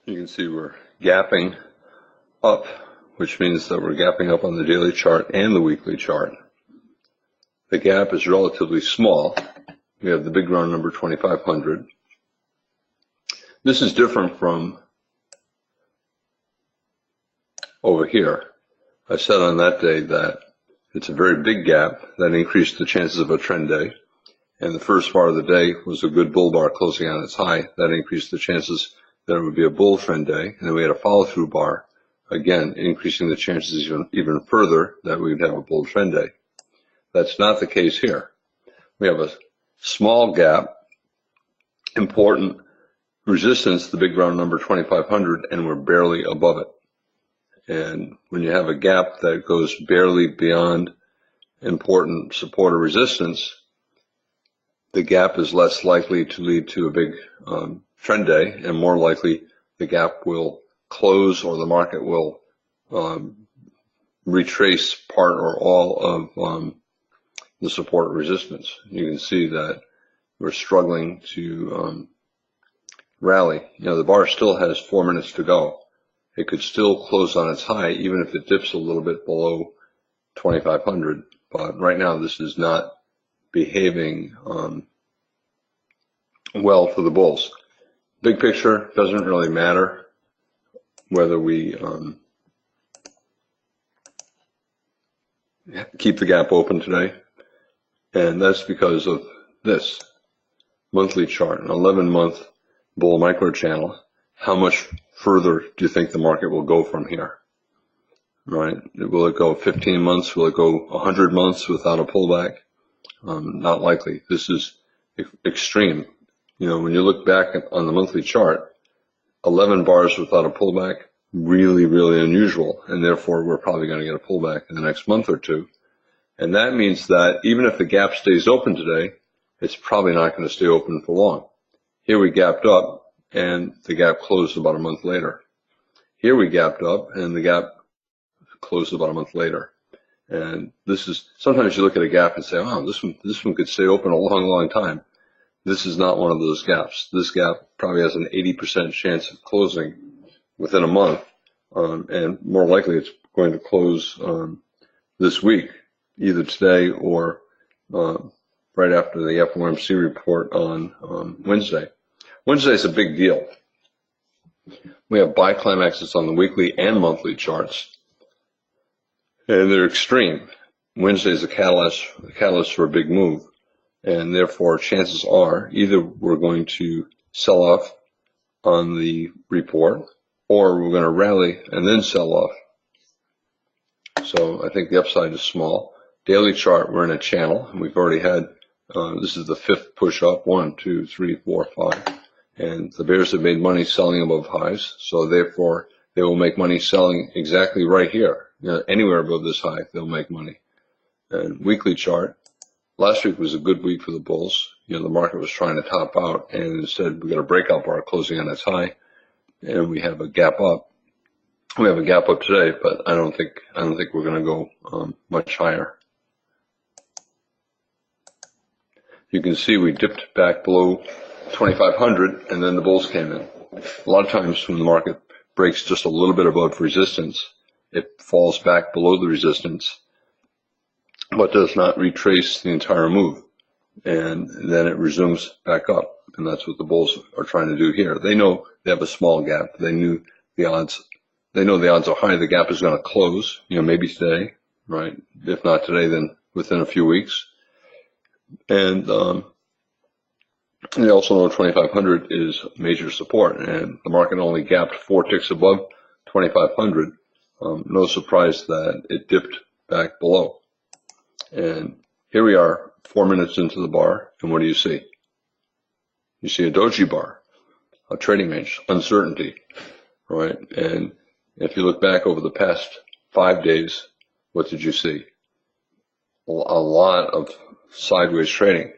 You can see we're gapping up, which means that we're gapping up on the daily chart and the weekly chart. The gap is relatively small. We have the big round number 2500. This is different from over here. I said on that day that it's a very big gap that increased the chances of a trend day. And the first bar of the day was a good bull bar closing on its high. That increased the chances that it would be a bull trend day. And then we had a follow-through bar, again, increasing the chances even further that we would have a bull trend day. That's not the case here. We have a small gap, important resistance, the big round number 2500, and we're barely above it. And when you have a gap that goes barely beyond important support or resistance, the gap is less likely to lead to a big trend day, and more likely the gap will close or the market will retrace part or all of the support resistance. You can see that we're struggling to rally. You know, the bar still has 4 minutes to go. It could still close on its high even if it dips a little bit below 2500, but right now this is not behaving well for the bulls. Big picture doesn't really matter whether we keep the gap open today, and that's because of this monthly chart, an 11-month bull micro channel. How much further do you think the market will go from here? Right? Will it go 15 months? Will it go 100 months without a pullback? Not likely. This is extreme. You know, when you look back on the monthly chart, 11 bars without a pullback, really, really unusual. And therefore, we're probably going to get a pullback in the next month or two. And that means that even if the gap stays open today, it's probably not going to stay open for long. Here we gapped up, and the gap closed about a month later. Here we gapped up, and the gap closed about a month later. And this is, sometimes you look at a gap and say, oh, this one could stay open a long, long time. This is not one of those gaps. This gap probably has an 80% chance of closing within a month, and more likely it's going to close this week, either today or right after the FOMC report on Wednesday. Wednesday is a big deal. We have buy climaxes on the weekly and monthly charts, and they're extreme. Wednesday is a catalyst for a big move, and therefore chances are either we're going to sell off on the report or we're going to rally and then sell off. So I think the upside is small. Daily chart, we're in a channel, and we've already had, this is the fifth push up, 1, 2, 3, 4, 5. And the bears have made money selling above highs, so therefore they will make money selling exactly right here. You know, anywhere above this high, they'll make money. And weekly chart, last week was a good week for the bulls. You know, the market was trying to top out, and instead we got a breakout bar closing on its high, and we have a gap up. We have a gap up today, but I don't think we're going to go much higher. You can see we dipped back below 2500, and then the bulls came in. A lot of times when the market breaks just a little bit above resistance, it falls back below the resistance, but does not retrace the entire move. And then it resumes back up. And that's what the bulls are trying to do here. They know they have a small gap. They know the odds are high. The gap is going to close, you know, maybe today, right? If not today, then within a few weeks. And they also know 2500 is major support, and the market only gapped 4 ticks above 2500. No surprise that it dipped back below. And here we are 4 minutes into the bar, and what do you see? You see a doji bar, a trading range, uncertainty, right? And if you look back over the past 5 days, what did you see? A lot of sideways trading.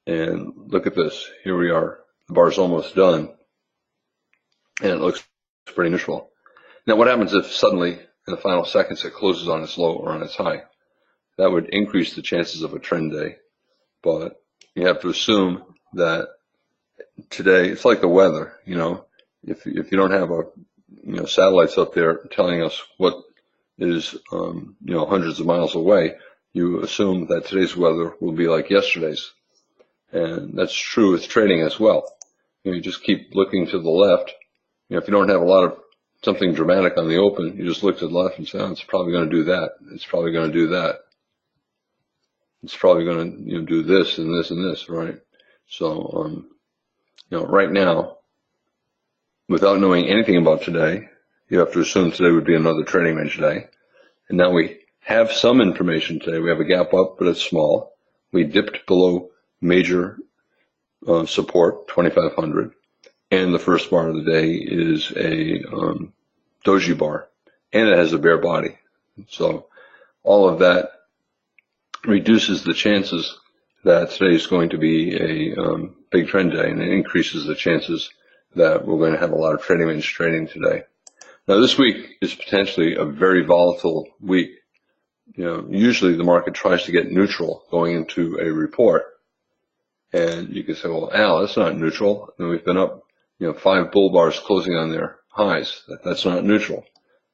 And look at this. Here we are. The bar's almost done, and it looks pretty neutral. Now, what happens if suddenly, in the final seconds, it closes on its low or on its high? That would increase the chances of a trend day, but you have to assume that today, it's like the weather, you know, if you don't have satellites up there telling us what is hundreds of miles away, you assume that today's weather will be like yesterday's, and that's true with trading as well. You just keep looking to the left. If you don't have a lot of something dramatic on the open, you just look to the left and say, oh, it's probably going to do that. It's probably going to do that. It's probably going to do this and this and this, right? So, right now, without knowing anything about today, you have to assume today would be another trading range day. And now we have some information today. We have a gap up, but it's small. We dipped below major support, 2,500. And the first bar of the day is a doji bar, and it has a bare body. So all of that reduces the chances that today is going to be a big trend day, and it increases the chances that we're going to have a lot of trading range trading today. Now, this week is potentially a very volatile week. Usually the market tries to get neutral going into a report, and you can say, well, Al, that's not neutral. And we've been up 5 bull bars closing on their highs. That's not neutral.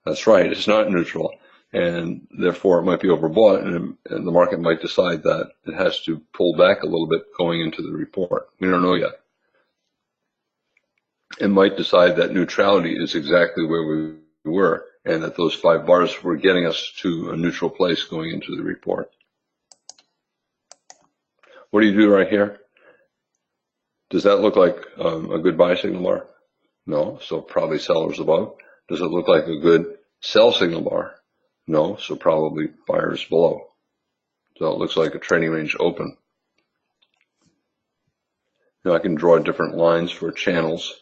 That's right, it's not neutral, and therefore it might be overbought, and the market might decide that it has to pull back a little bit going into the report. We don't know yet. It might decide that neutrality is exactly where we were, and that those 5 bars were getting us to a neutral place going into the report. What do you do right here? Does that look like a good buy signal bar? No, so probably sellers above. Does it look like a good sell signal bar? No, so probably buyers below. So it looks like a trading range open. Now I can draw different lines for channels.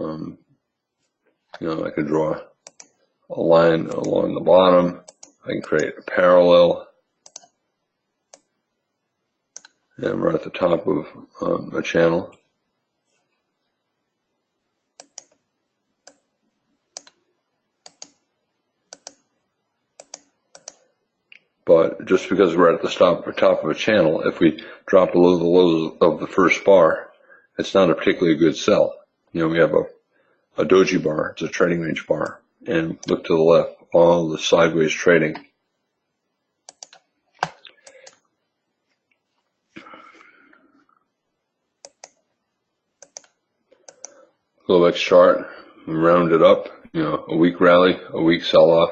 I could draw a line along the bottom. I can create a parallel. And we're at the top of a channel. But just because we're at the top of a channel, if we drop below the lows of the first bar, it's not a particularly good sell. We have a doji bar, it's a trading range bar, and look to the left, all the sideways trading. Globex chart, round it up, a weak rally, a weak sell-off.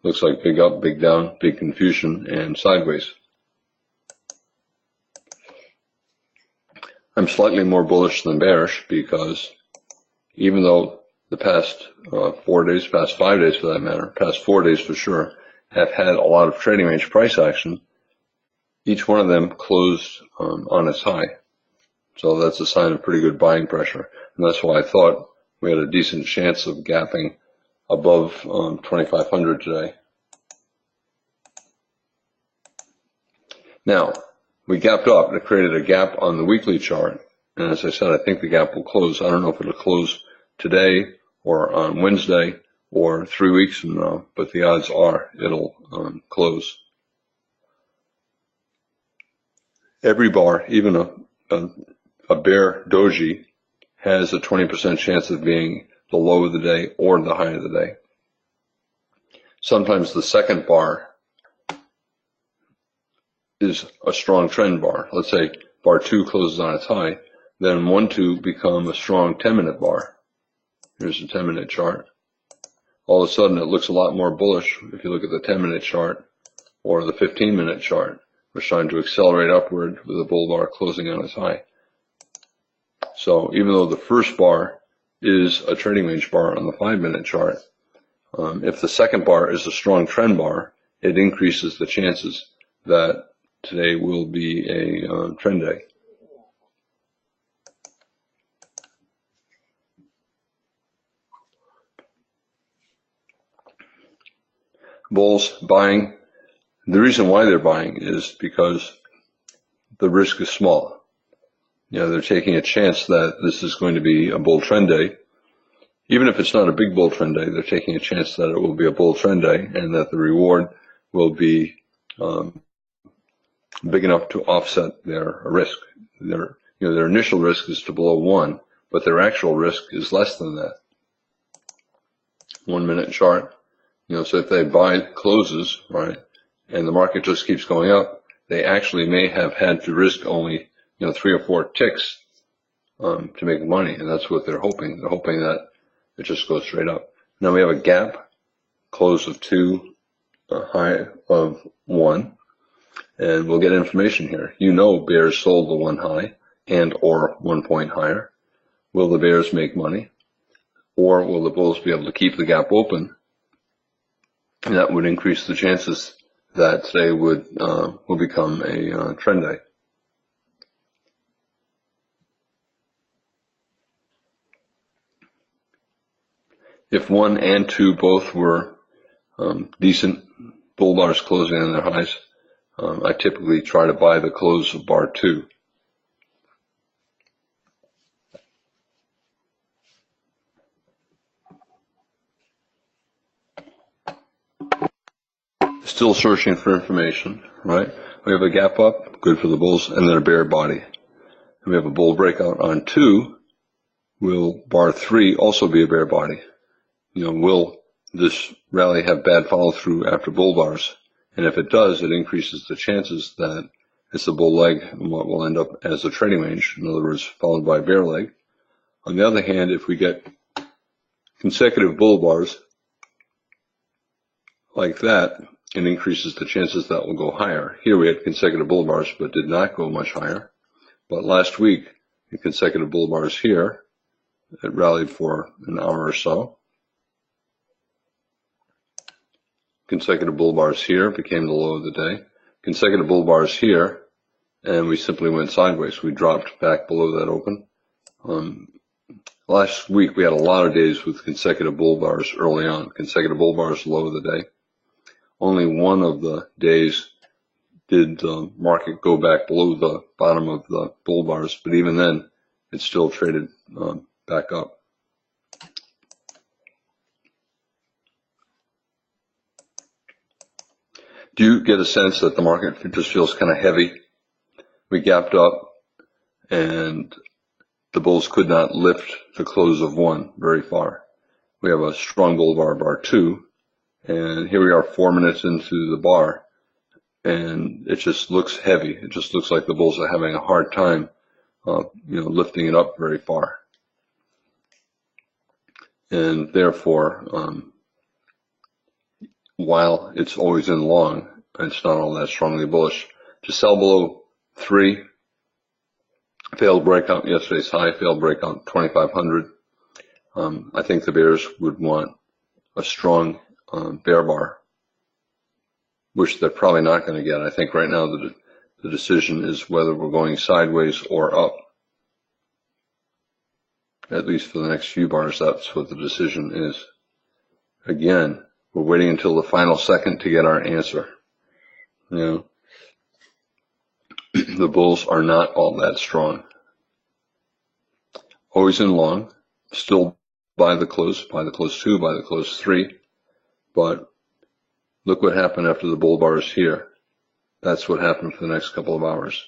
Looks like big up, big down, big confusion, and sideways. I'm slightly more bullish than bearish because even though the past 4 days, past 5 days for that matter, past 4 days for sure, have had a lot of trading range price action, each one of them closed on its high. So that's a sign of pretty good buying pressure. And that's why I thought we had a decent chance of gapping above 2,500 today. Now, we gapped up. It created a gap on the weekly chart. And as I said, I think the gap will close. I don't know if it'll close today or on Wednesday or 3 weeks from now, but the odds are it'll close. Every bar, even a bear doji, has a 20% chance of being the low of the day or the high of the day. Sometimes the second bar is a strong trend bar. Let's say bar 2 closes on its high, then 1, 2 become a strong 10-minute bar. Here's the 10-minute chart. All of a sudden it looks a lot more bullish if you look at the 10-minute chart or the 15-minute chart. We're starting to accelerate upward with a bull bar closing on its high. So even though the first bar is a trading range bar on the 5-minute chart, if the second bar is a strong trend bar, it increases the chances that today will be a trend day. Bulls buying. The reason why they're buying is because the risk is small. They're taking a chance that this is going to be a bull trend day. Even if it's not a big bull trend day, they're taking a chance that it will be a bull trend day and that the reward will be big enough to offset their risk. Their initial risk is to below 1, but their actual risk is less than that. 1 minute chart, so if they buy closes, right, and the market just keeps going up, they actually may have had to risk only, 3 or 4 ticks to make money, and that's what they're hoping. They're hoping that it just goes straight up. Now we have a gap, close of 2, high of 1, and we'll get information here. Bears sold the 1 high and or 1 point higher. Will the bears make money, or will the bulls be able to keep the gap open? And that would increase the chances that today will become a trend day. If 1 and 2 both were decent bull bars closing on their highs, I typically try to buy the close of bar 2. Still searching for information, right? We have a gap up, good for the bulls, and then a bear body. And we have a bull breakout on 2. Will bar 3 also be a bear body? Will this rally have bad follow through after bull bars? And if it does, it increases the chances that it's a bull leg and what will end up as a trading range, in other words, followed by a bear leg. On the other hand, if we get consecutive bull bars like that, it increases the chances that will go higher. Here we had consecutive bull bars, but did not go much higher. But last week, in consecutive bull bars here, it rallied for an hour or so. Consecutive bull bars here became the low of the day. Consecutive bull bars here, and we simply went sideways. We dropped back below that open. Last week, we had a lot of days with consecutive bull bars early on. Consecutive bull bars low of the day. Only one of the days did the market go back below the bottom of the bull bars, but even then, it still traded back up. Do you get a sense that the market just feels kind of heavy? We gapped up, and the bulls could not lift the close of 1 very far. We have a strong bull bar 2, and here we are 4 minutes into the bar, and it just looks heavy. It just looks like the bulls are having a hard time, lifting it up very far. And therefore, while it's always in long, it's not all that strongly bullish. To sell below 3, failed breakout yesterday's high, failed breakout 2,500. I think the bears would want a strong bear bar, which they're probably not going to get. I think right now the decision is whether we're going sideways or up. At least for the next few bars, that's what the decision is. Again, we're waiting until the final second to get our answer. The bulls are not all that strong. Always in long, still by the close 2, by the close 3. But look what happened after the bull bars here. That's what happened for the next couple of hours.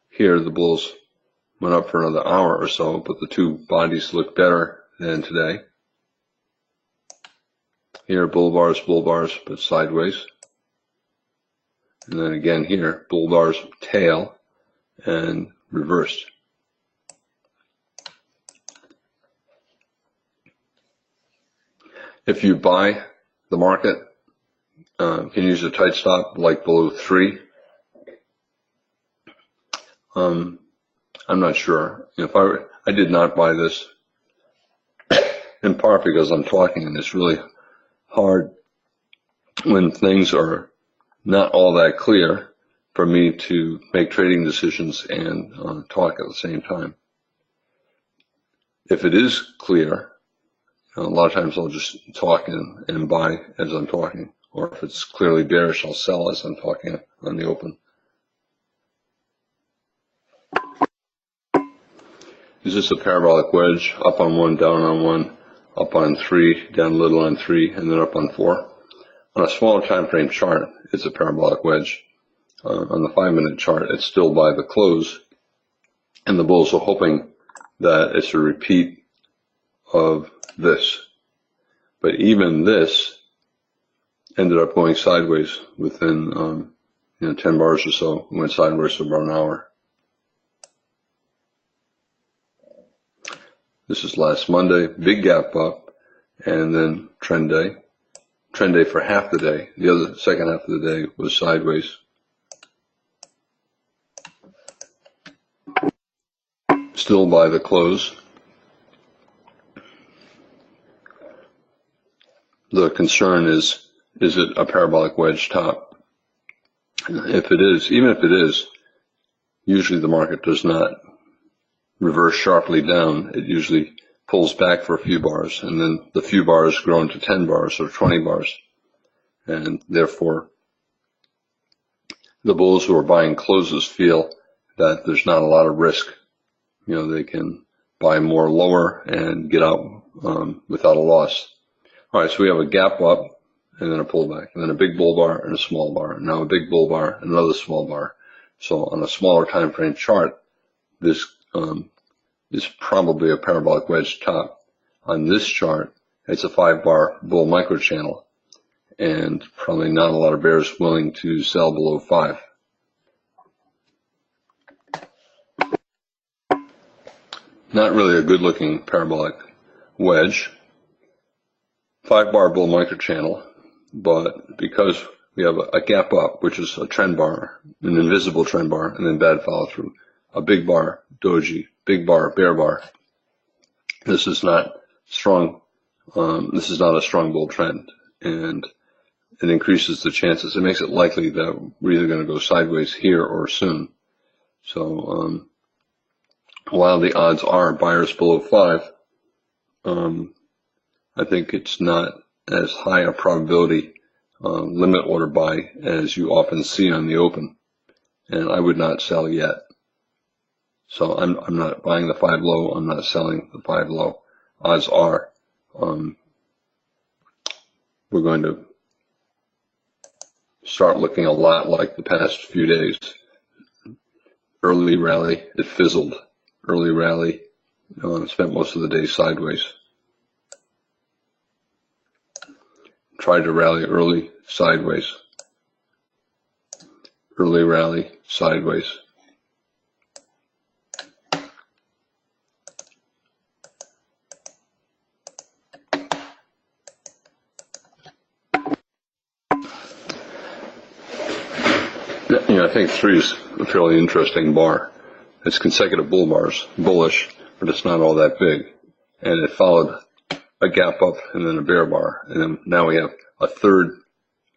Here, the bulls went up for another hour or so, but the 2 bodies look better than today. Here, bull bars, but sideways. And then again here, bull bars, tail, and reversed. If you buy the market, can use a tight stop like below 3. I'm not sure. I did not buy this, in part because I'm talking, and it's really hard when things are not all that clear for me to make trading decisions and talk at the same time. If it is clear, a lot of times I'll just talk and buy as I'm talking. Or if it's clearly bearish, I'll sell as I'm talking on the open. Is this a parabolic wedge? Up on 1, down on 1, up on 3, down a little on 3, and then up on 4. On a smaller time frame chart, it's a parabolic wedge. On the 5-minute chart, it's still by the close, And the bulls are hoping that it's a repeat of this. But even this ended up going sideways within 10 bars or so. It went sideways for about an hour. This is last Monday, big gap up, and then trend day. Trend day for half the day. The other second half of the day was sideways. Still by the close. The concern is it a parabolic wedge top? If it is, even if it is, usually the market does not reverse sharply down. It usually pulls back for a few bars, and then the few bars grow into 10 bars or 20 bars. And therefore, the bulls who are buying closes feel that there's not a lot of risk. They can buy more lower and get out without a loss. All right, so we have a gap up and then a pullback, and then a big bull bar and a small bar. Now a big bull bar and another small bar. So on a smaller time frame chart, this is probably a parabolic wedge top. On this chart, it's a 5-bar bull microchannel, and probably not a lot of bears willing to sell below 5. Not really a good looking parabolic wedge. 5-bar bull microchannel, but because we have a gap up, which is a trend bar, an invisible trend bar, and then bad follow through, a big bar doji, big bar bear bar. This is not strong. This is not a strong bull trend, and it increases the chances. It makes it likely that we're either going to go sideways here or soon. So while the odds are buyers below 5, I think it's not as high a probability limit order buy as you often see on the open, and I would not sell yet. So I'm not buying the 5 low. I'm not selling the 5 low. Odds are we're going to start looking a lot like the past few days. Early rally, it fizzled. Early rally, spent most of the day sideways. Tried to rally early, sideways. Early rally, sideways. I think 3 is a fairly interesting bar. It's consecutive bull bars, bullish, but it's not all that big. And it followed a gap up and then a bear bar. And then now we have a third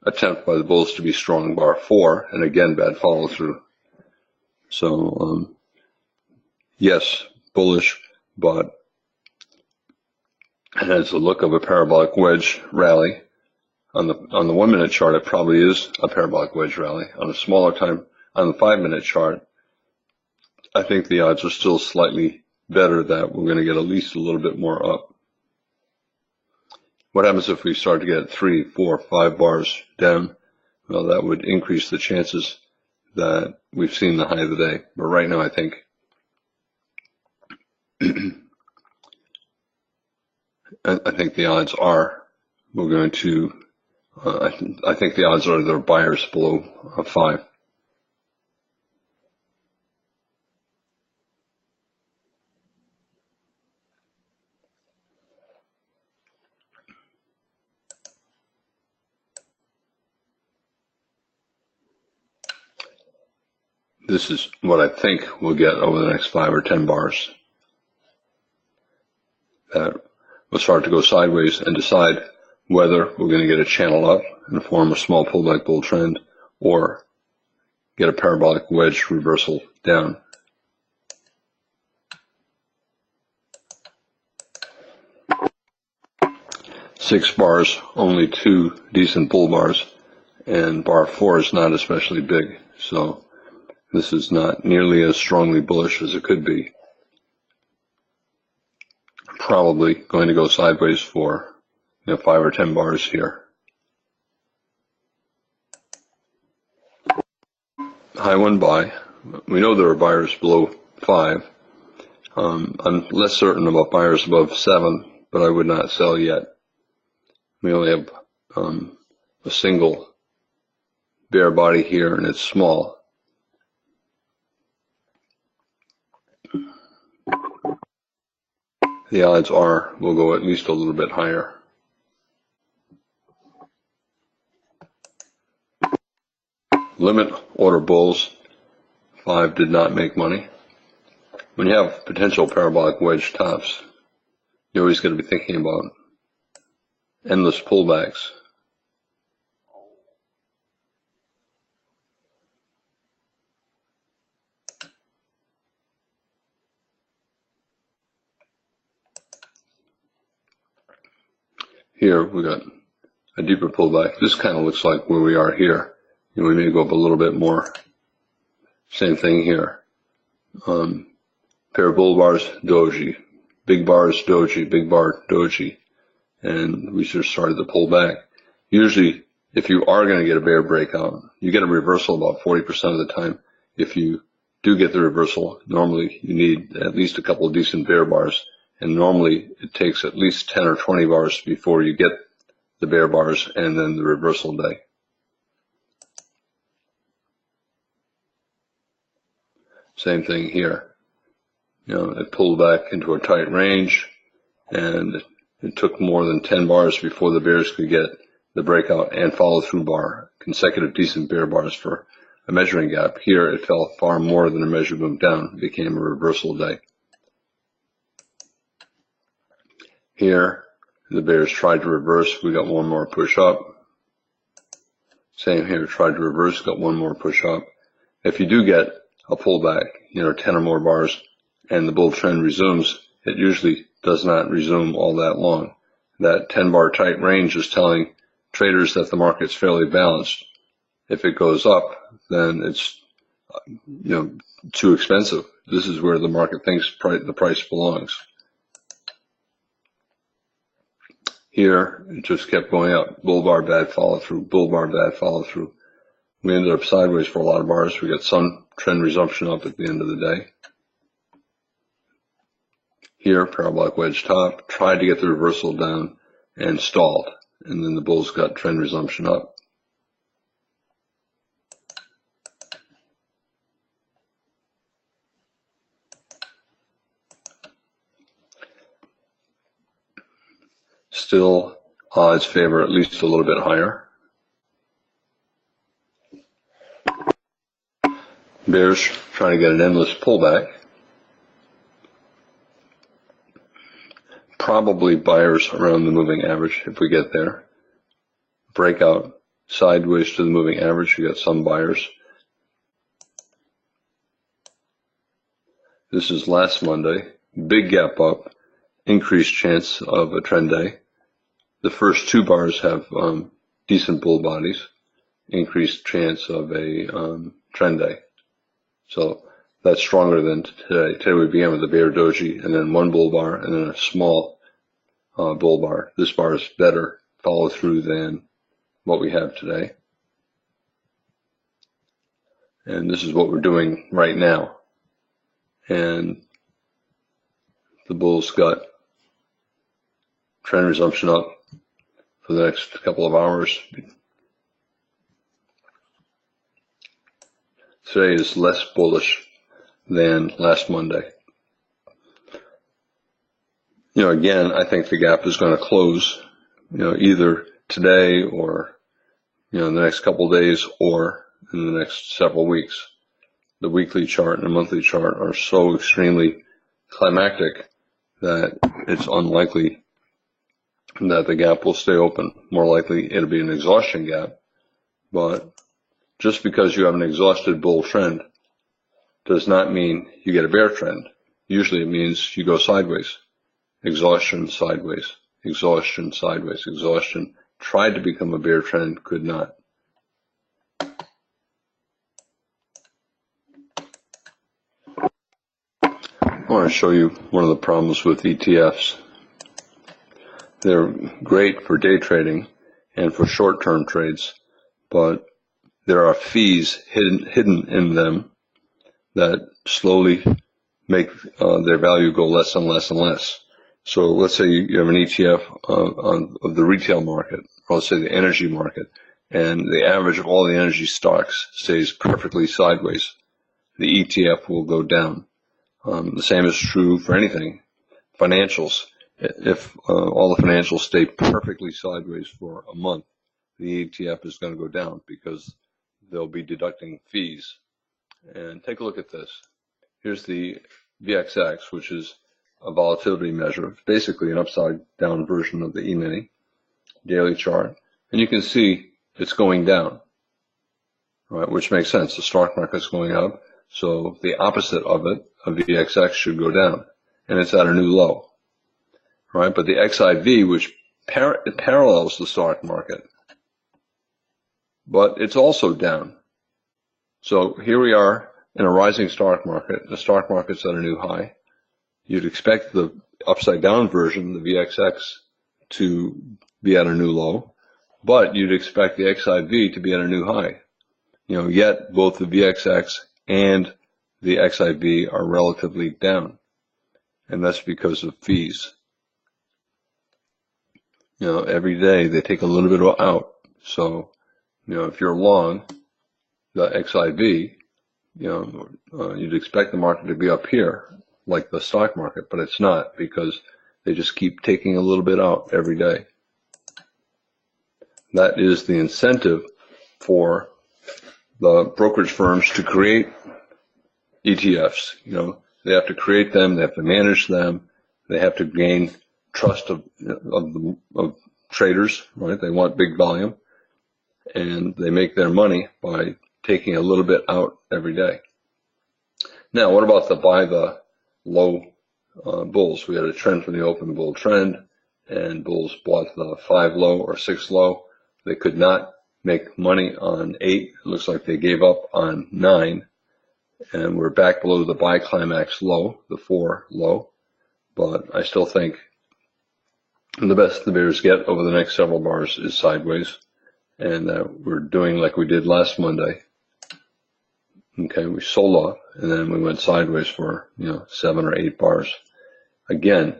attempt by the bulls to be strong, bar 4, and again, bad follow through. So, yes, bullish, but it has the look of a parabolic wedge rally. On the 1 minute chart, it probably is a parabolic wedge rally. On a smaller time, on the 5 minute chart, I think the odds are still slightly better that we're going to get at least a little bit more up. What happens if we start to get 3, 4, 5 bars down? Well, that would increase the chances that we've seen the high of the day. But right now, I think I think the odds are we're going to. I think the odds are there are buyers below 5. This is what I think we'll get over the next 5 or 10 bars. That we'll start to go sideways and decide whether we're going to get a channel up and form a small pullback bull trend or get a parabolic wedge reversal down. Six bars, only 2 decent bull bars, and bar 4 is not especially big. So this is not nearly as strongly bullish as it could be. Probably going to go sideways for 5 or 10 bars here. High 1 buy. We know there are buyers below 5. I'm less certain about buyers above 7, but I would not sell yet. We only have a single bear body here, and it's small. The odds are we'll go at least a little bit higher. Limit order bulls, 5 did not make money. When you have potential parabolic wedge tops, you're always going to be thinking about endless pullbacks. Here we got a deeper pullback. This kind of looks like where we are here. And we may go up a little bit more. Same thing here. Pair of bull bars, doji. Big bars, doji. Big bar, doji. And we just started to pull back. Usually, if you are going to get a bear breakout, you get a reversal about 40% of the time. If you do get the reversal, normally you need at least a couple of decent bear bars. And normally it takes at least 10 or 20 bars before you get the bear bars and then the reversal day. Same thing here. It pulled back into a tight range, and it took more than 10 bars before the bears could get the breakout and follow through bar, consecutive decent bear bars for a measuring gap. Here it fell far more than a measure moved down. It became a reversal day. Here, the bears tried to reverse. We got one more push up. Same here, tried to reverse, got one more push up. If you do get a pullback, 10 or more bars, and the bull trend resumes, it usually does not resume all that long. That 10 bar tight range is telling traders that the market's fairly balanced. If it goes up, then it's too expensive. This is where the market thinks the price belongs. Here, it just kept going up. Bull bar, bad follow through. Bull bar, bad follow through. We ended up sideways for a lot of bars. We got some trend resumption up at the end of the day. Here, parabolic wedge top, tried to get the reversal down and stalled. And then the bulls got trend resumption up. Still, odds favor at least a little bit higher. Bears trying to get an endless pullback. Probably buyers around the moving average if we get there. Breakout sideways to the moving average, you got some buyers. This is last Monday. Big gap up, increased chance of a trend day. The first 2 bars have decent bull bodies, increased chance of a trend day. So that's stronger than today. Today we began with a bear doji and then 1 bull bar and then a small bull bar. This bar is better follow through than what we have today. And this is what we're doing right now. And the bulls got trend resumption up for the next couple of hours. Today is less bullish than last Monday. Again, I think the gap is going to close, either today or, the next couple of days or in the next several weeks. The weekly chart and the monthly chart are so extremely climactic that it's unlikely that the gap will stay open. More likely it'll be an exhaustion gap, but just because you have an exhausted bull trend does not mean you get a bear trend. Usually it means you go sideways. Exhaustion, sideways. Exhaustion, sideways. Exhaustion. Tried to become a bear trend, could not. I want to show you one of the problems with ETFs. They're great for day trading and for short-term trades, but there are fees hidden in them that slowly make their value go less and less and less. So let's say you have an ETF of the retail market, or let's say the energy market, and the average of all the energy stocks stays perfectly sideways. The ETF will go down. The same is true for anything. Financials. If all the financials stay perfectly sideways for a month, the ETF is going to go down because they'll be deducting fees. And take a look at this. Here's the VXX, which is a volatility measure. It's basically an upside down version of the E-mini daily chart. And you can see it's going down, right? Which makes sense. The stock market's going up. So the opposite of it, a VXX, should go down. And it's at a new low, right? But the XIV, which parallels the stock market, but it's also down. So here we are in a rising stock market. The stock market's at a new high. You'd expect the upside down version, the VXX, to be at a new low, but you'd expect the XIV to be at a new high. Yet both the VXX and the XIV are relatively down, and that's because of fees. Every day they take a little bit out. So, if you're long the XIV, you'd expect the market to be up here, like the stock market, but it's not, because they just keep taking a little bit out every day. That is the incentive for the brokerage firms to create ETFs. They have to create them, they have to manage them, they have to gain trust of traders, right? They want big volume, and they make their money by taking a little bit out every day. Now, what about the buy the low bulls? We had a trend from the open bull trend, and bulls bought the 5 low or 6 low. They could not make money on 8. It looks like they gave up on 9, and we're back below the buy climax low, the 4 low. But I still think the best the bears get over the next several bars is sideways, and we're doing like we did last Monday. Okay, we sold off, and then we went sideways for 7 or 8 bars. Again,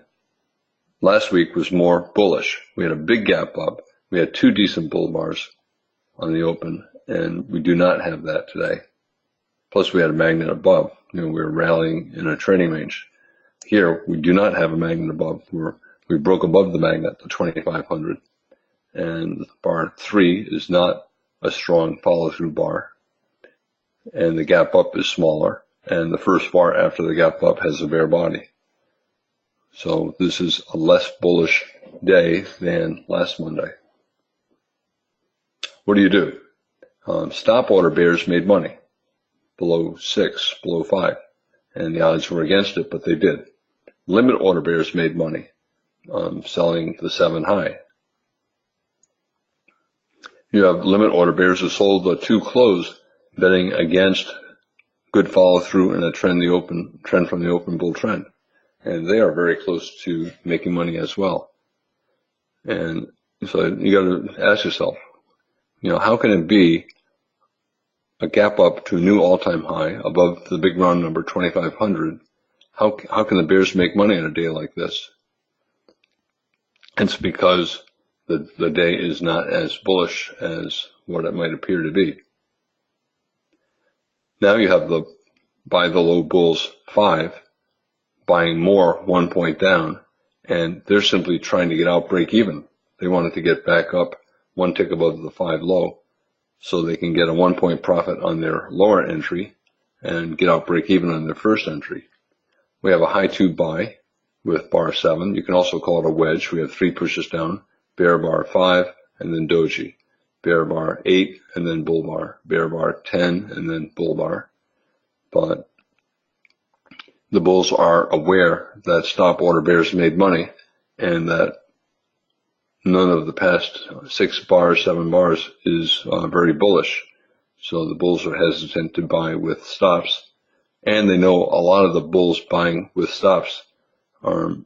last week was more bullish. We had a big gap up. We had 2 decent bull bars on the open, and we do not have that today. Plus, we had a magnet above. We were rallying in a trading range. Here, we do not have a magnet above. We broke above the magnet, the 2500, and bar 3 is not a strong follow-through bar, and the gap up is smaller, and the first bar after the gap up has a bare body. So this is a less bullish day than last Monday. What do? Stop order bears made money below 6, below 5, and the odds were against it, but they did. Limit order bears made money selling the 7 high. You have limit order bears who sold the 2 close, betting against good follow through and a trend from the open bull trend, and they are very close to making money as well. And so you got to ask yourself, how can it be a gap up to a new all-time high above the big round number 2500? How can the bears make money on a day like this? It's because the day is not as bullish as what it might appear to be. Now you have the buy the low bulls 5 buying more 1 point down, and they're simply trying to get out break even. They wanted to get back up 1 tick above the 5 low so they can get a 1 point profit on their lower entry and get out break even on their first entry. We have a high 2 buy with bar 7. You can also call it a wedge. We have 3 pushes down, bear bar 5, and then doji. Bear bar 8, and then bull bar. Bear bar 10, and then bull bar. But the bulls are aware that stop order bears made money, and that none of the past 6 bars, 7 bars is very bullish. So the bulls are hesitant to buy with stops. And they know a lot of the bulls buying with stops are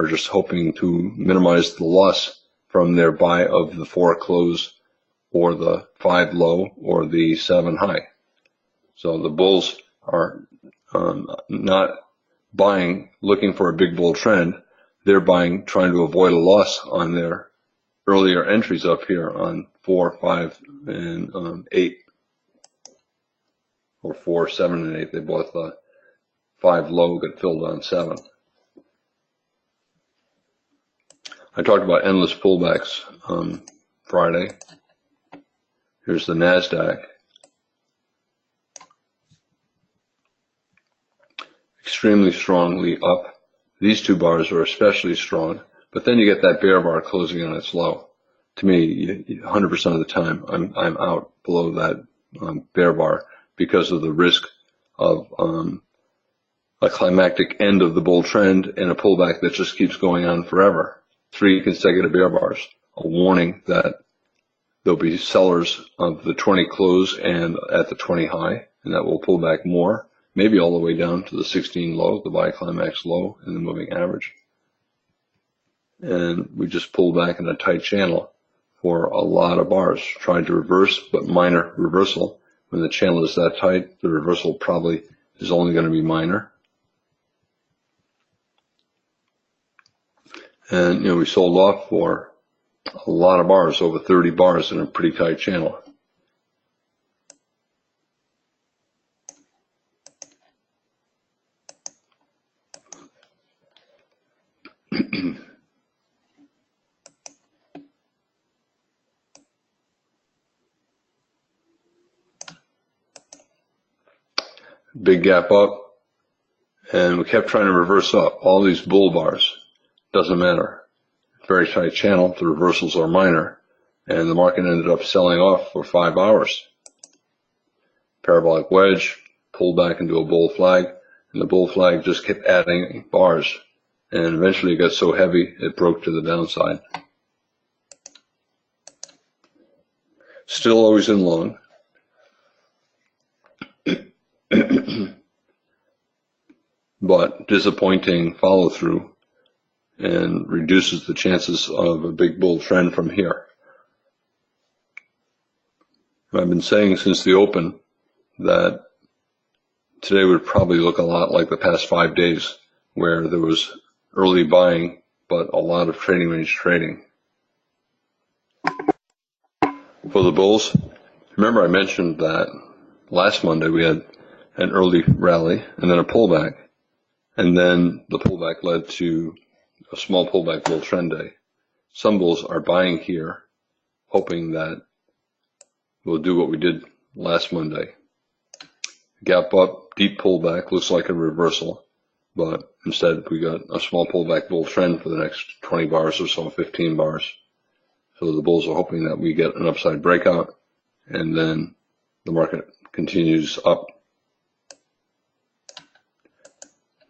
just hoping to minimize the loss from their buy of the 4 close or the 5 low or the 7 high. So the bulls are not buying, looking for a big bull trend. They're buying, trying to avoid a loss on their earlier entries up here on 4, 5, and 8, or 4, 7, and 8. They bought the 5 low, got filled on 7. I talked about endless pullbacks Friday. Here's the NASDAQ. Extremely strongly up. These two bars are especially strong, but then you get that bear bar closing on its low. To me, 100% of the time, I'm out below that bear bar because of the risk of a climactic end of the bull trend and a pullback that just keeps going on forever. 3 consecutive bear bars, a warning that there'll be sellers of the 20 close and at the 20 high, and that will pull back more, maybe all the way down to the 16 low, the buy climax low in the moving average. And we just pulled back in a tight channel for a lot of bars, trying to reverse, but minor reversal. When the channel is that tight, the reversal probably is only going to be minor. And, we sold off for a lot of bars, over 30 bars in a pretty tight channel. Big gap up, and we kept trying to reverse up. All these bull bars, doesn't matter. Very tight channel, the reversals are minor, and the market ended up selling off for 5 hours. Parabolic wedge, pulled back into a bull flag, and the bull flag just kept adding bars, and eventually it got so heavy it broke to the downside. Still always in long. But disappointing follow through and reduces the chances of a big bull trend from here. I've been saying since the open that today would probably look a lot like the past 5 days, where there was early buying but a lot of trading range trading. For the bulls, remember I mentioned that last Monday we had an early rally and then a pullback, and then the pullback led to a small pullback bull trend day. Some bulls are buying here, hoping that we'll do what we did last Monday. Gap up, deep pullback, looks like a reversal, but instead we got a small pullback bull trend for the next 20 bars or so, 15 bars. So the bulls are hoping that we get an upside breakout, and then the market continues up.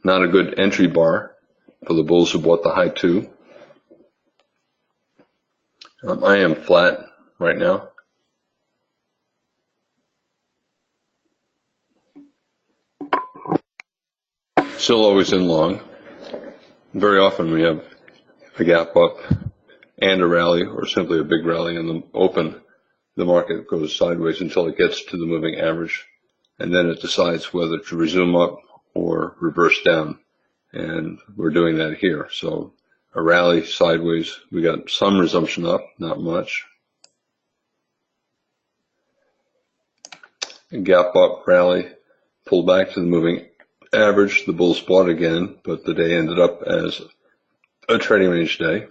Not a good entry bar for the bulls who bought the high 2. I am flat right now. Still always in long. Very often we have a gap up and a rally, or simply a big rally in the open. The market goes sideways until it gets to the moving average, and then it decides whether to resume up or reverse down. And we're doing that here. So a rally sideways, we got some resumption up, not much. A gap up, rally, pull back to the moving average. The bulls bought again, but the day ended up as a trading range day.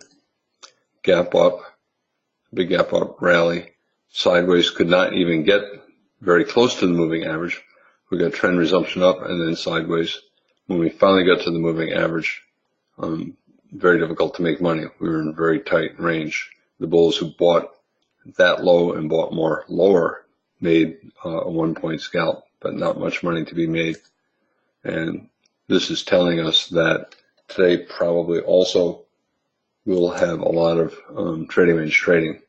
Gap up, big gap up, rally, sideways, could not even get very close to the moving average. We got trend resumption up and then sideways. When we finally got to the moving average, very difficult to make money. We were in a very tight range. The bulls who bought that low and bought more lower made a 1-point scalp, but not much money to be made. And this is telling us that today probably also will have a lot of trading range trading.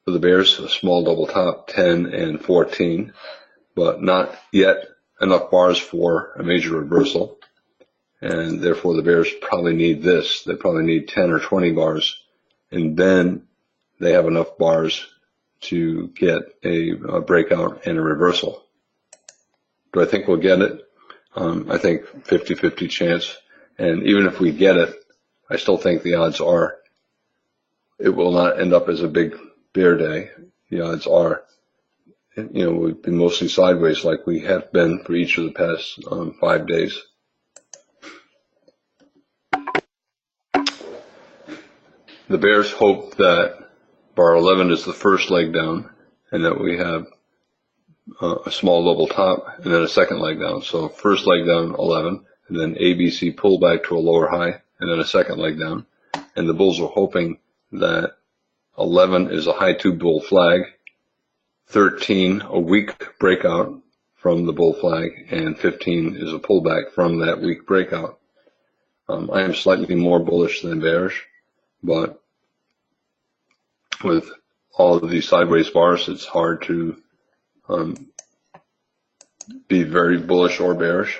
For the bears, a small double top, 10 and 14, but not yet enough bars for a major reversal. And therefore the bears probably need this. They probably need 10 or 20 bars, and then they have enough bars to get a breakout and a reversal. Do I think we'll get it? I think 50-50 chance. And even if we get it, I still think the odds are it will not end up as a big bear day. The odds are, we've been mostly sideways like we have been for each of the past 5 days. The bears hope that bar 11 is the first leg down and that we have a small double top and then a second leg down. So first leg down 11 and then ABC pull back to a lower high and then a second leg down. And the bulls are hoping that 11 is a high 2 bull flag, 13 a weak breakout from the bull flag, and 15 is a pullback from that weak breakout. I am slightly more bullish than bearish, but with all of these sideways bars, it's hard to be very bullish or bearish.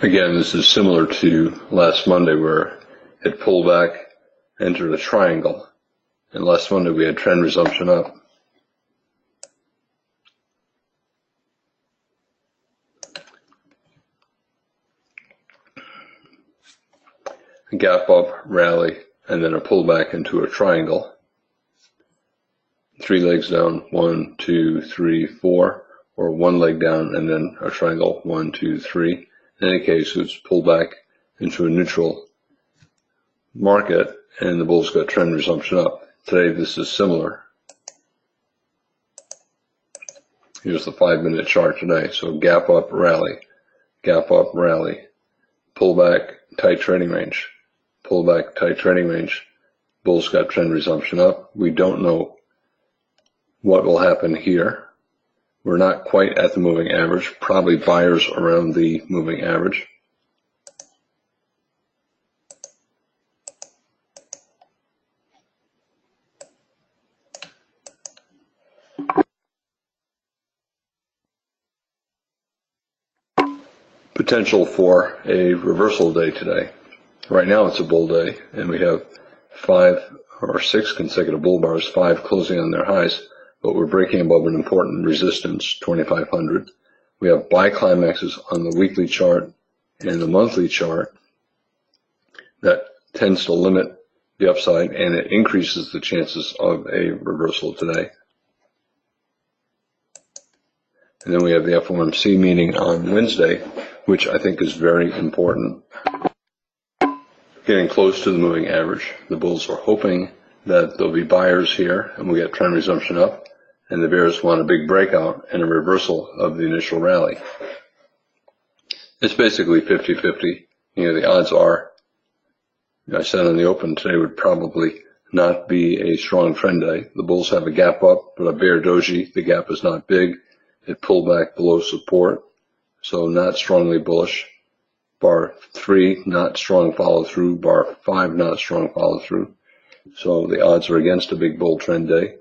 Again, this is similar to last Monday where it pulled back, entered a triangle, and last Monday we had trend resumption up. A gap up, rally, and then a pullback into a triangle. 3 legs down, 1, 2, 3, 4, or 1 leg down and then a triangle, 1, 2, 3. In any case, it's pulled back into a neutral market and the bulls got trend resumption up. Today, this is similar. Here's the 5-minute chart today. So gap up, rally, pull back, tight trading range, pull back, tight trading range. Bulls got trend resumption up. We don't know what will happen here. We're not quite at the moving average, probably buyers around the moving average. potential for a reversal day today. Right now it's a bull day, and we have 5 or 6 consecutive bull bars, 5 closing on their highs, but we're breaking above an important resistance, 2,500. We have buy climaxes on the weekly chart and the monthly chart that tends to limit the upside, and it increases the chances of a reversal today. And then we have the FOMC meeting on Wednesday, which I think is very important. Getting close to the moving average. The bulls are hoping that there'll be buyers here and we'll get trend resumption up, and the bears want a big breakout and a reversal of the initial rally. It's basically 50-50. The odds are, I said on the open today, would probably not be a strong trend day. The bulls have a gap up, but a bear doji. The gap is not big. It pulled back below support, so not strongly bullish. Bar 3, not strong follow through. Bar 5, not strong follow through. So the odds are against a big bull trend day.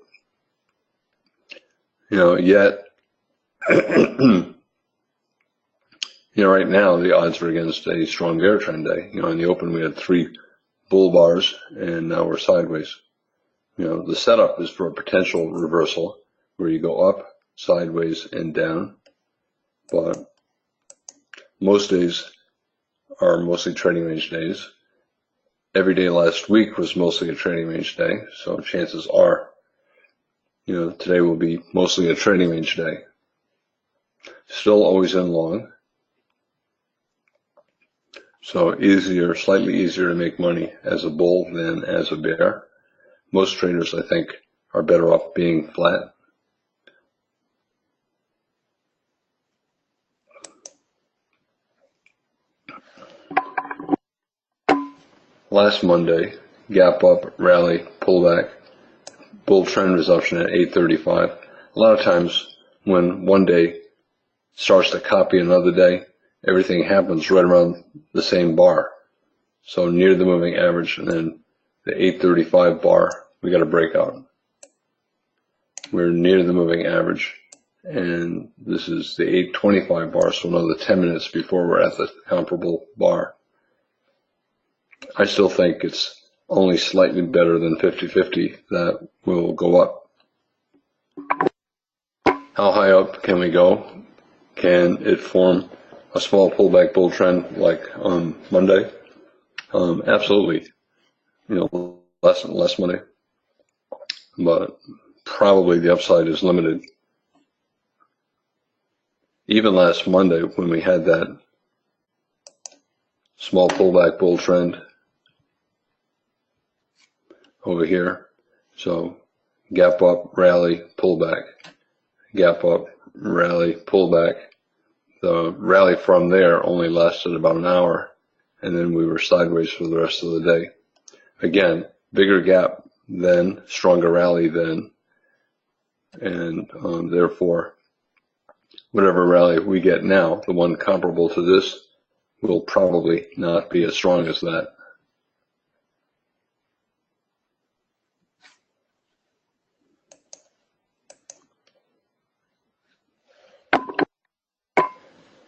Yet, right now the odds are against a strong bear trend day. In the open we had 3 bull bars, and now we're sideways. The setup is for a potential reversal where you go up, sideways, and down. But most days are mostly trading range days. Every day last week was mostly a trading range day, so chances are, today will be mostly a trading range day. Still always in long. So slightly easier to make money as a bull than as a bear. Most traders, I think, are better off being flat. Last Monday, gap up, rally, pullback, bull trend resumption at 835. A lot of times when one day starts to copy another day, everything happens right around the same bar. So near the moving average, and then the 835 bar, we got a breakout. We're near the moving average, and this is the 825 bar, so another 10 minutes before we're at the comparable bar. I still think it's only slightly better than 50-50 that will go up. How high up can we go? Can it form a small pullback bull trend like on Monday? Absolutely. Less Monday. But probably the upside is limited. Even last Monday when we had that small pullback bull trend over here. So gap up, rally, pullback. Gap up, rally, pullback. The rally from there only lasted about an hour, and then we were sideways for the rest of the day. Again, bigger gap then, stronger rally then, and therefore, whatever rally we get now, the one comparable to this, will probably not be as strong as that.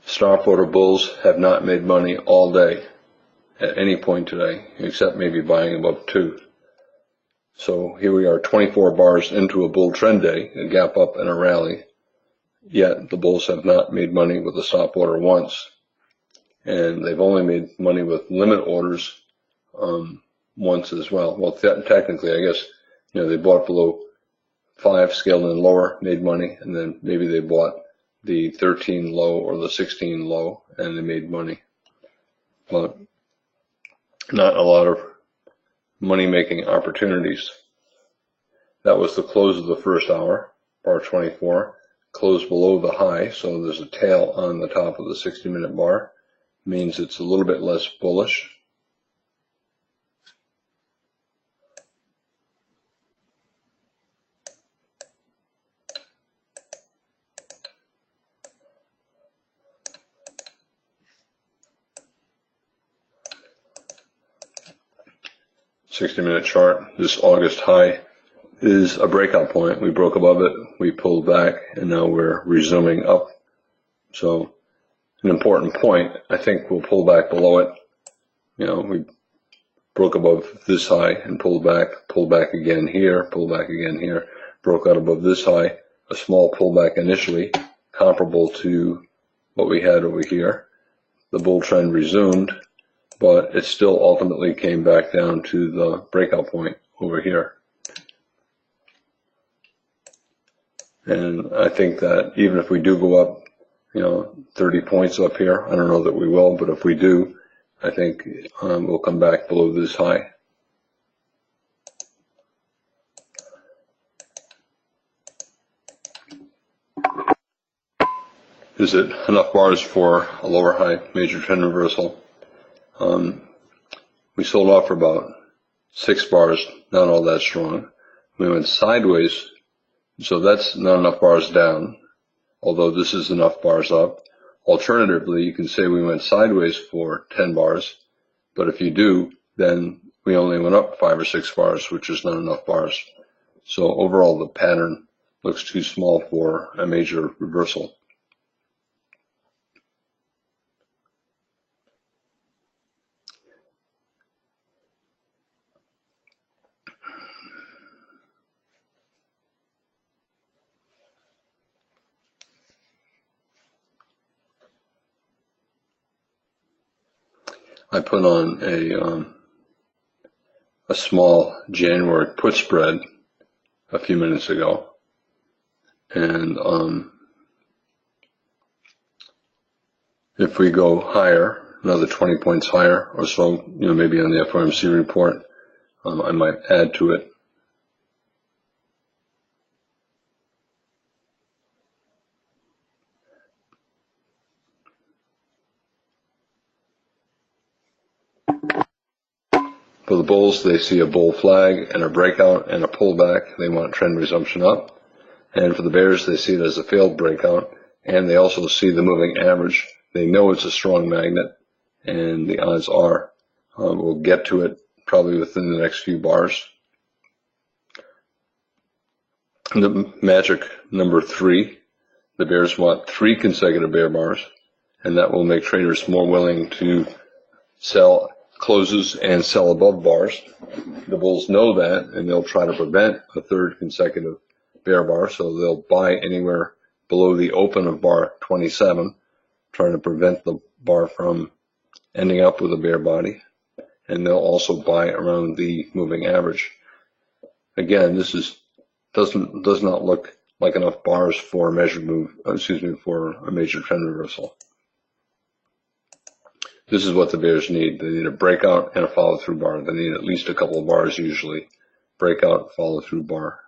Stop order bulls have not made money all day at any point today, except maybe buying above 2. So here we are 24 bars into a bull trend day, a gap up and a rally, yet the bulls have not made money with a stop order once. And they've only made money with limit orders once as well. Well, technically, I guess, they bought below 5, scaled in lower, made money, and then maybe they bought the 13 low or the 16 low, and they made money. But not a lot of money-making opportunities. That was the close of the first hour, bar 24, closed below the high, so there's a tail on the top of the 60-minute bar. Means it's a little bit less bullish. $60-minute chart, this August high is a breakout point. We broke above it, we pulled back, and now we're resuming up. So an important point. I think we'll pull back below it. You know, we broke above this high and pulled back again here, pulled back again here, broke out above this high, a small pullback initially, comparable to what we had over here. The bull trend resumed, but it still ultimately came back down to the breakout point over here. And I think that even if we do go up, you know, 30 points up here, I don't know that we will, but if we do, I think we'll come back below this high. Is it enough bars for a lower high major trend reversal? We sold off for about 6 bars, not all that strong. We went sideways, so that's not enough bars down, although this is enough bars up. Alternatively, you can say we went sideways for 10 bars, but if you do, then we only went up 5 or 6 bars, which is not enough bars. So overall, the pattern looks too small for a major reversal. I put on a small January put spread a few minutes ago, and if we go higher, another 20 points higher or so, you know, maybe on the FOMC report, I might add to it. For the bulls, they see a bull flag and a breakout and a pullback. They want trend resumption up. And for the bears, they see it as a failed breakout, and they also see the moving average. They know it's a strong magnet, and the odds are we'll get to it probably within the next few bars. The magic number 3, the bears want 3 consecutive bear bars, and that will make traders more willing to sell closes and sell above bars. The bulls know that, and they'll try to prevent a 3rd consecutive bear bar, so they'll buy anywhere below the open of bar 27, trying to prevent the bar from ending up with a bear body, and they'll also buy around the moving average. Again, this does not look like enough bars for a measured move, for a major trend reversal. This is what the bears need. They need a breakout and a follow-through bar. They need at least a couple of bars usually. Breakout, follow-through bar.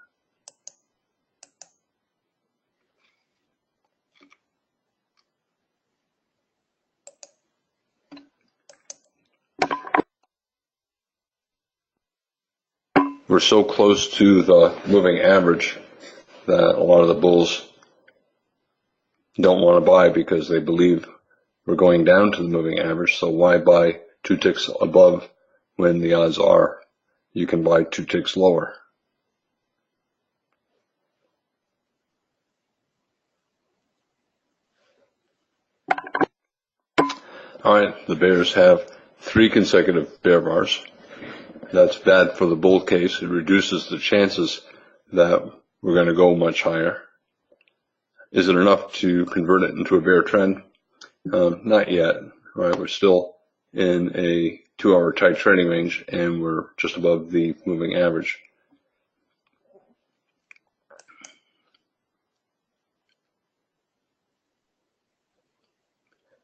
We're so close to the moving average that a lot of the bulls don't want to buy because they believe we're going down to the moving average, so why buy 2 ticks above when the odds are you can buy 2 ticks lower? All right, the bears have 3 consecutive bear bars. That's bad for the bull case. It reduces the chances that we're going to go much higher. Is it enough to convert it into a bear trend? Not yet. Right, we're still in a 2-hour tight trading range, and we're just above the moving average.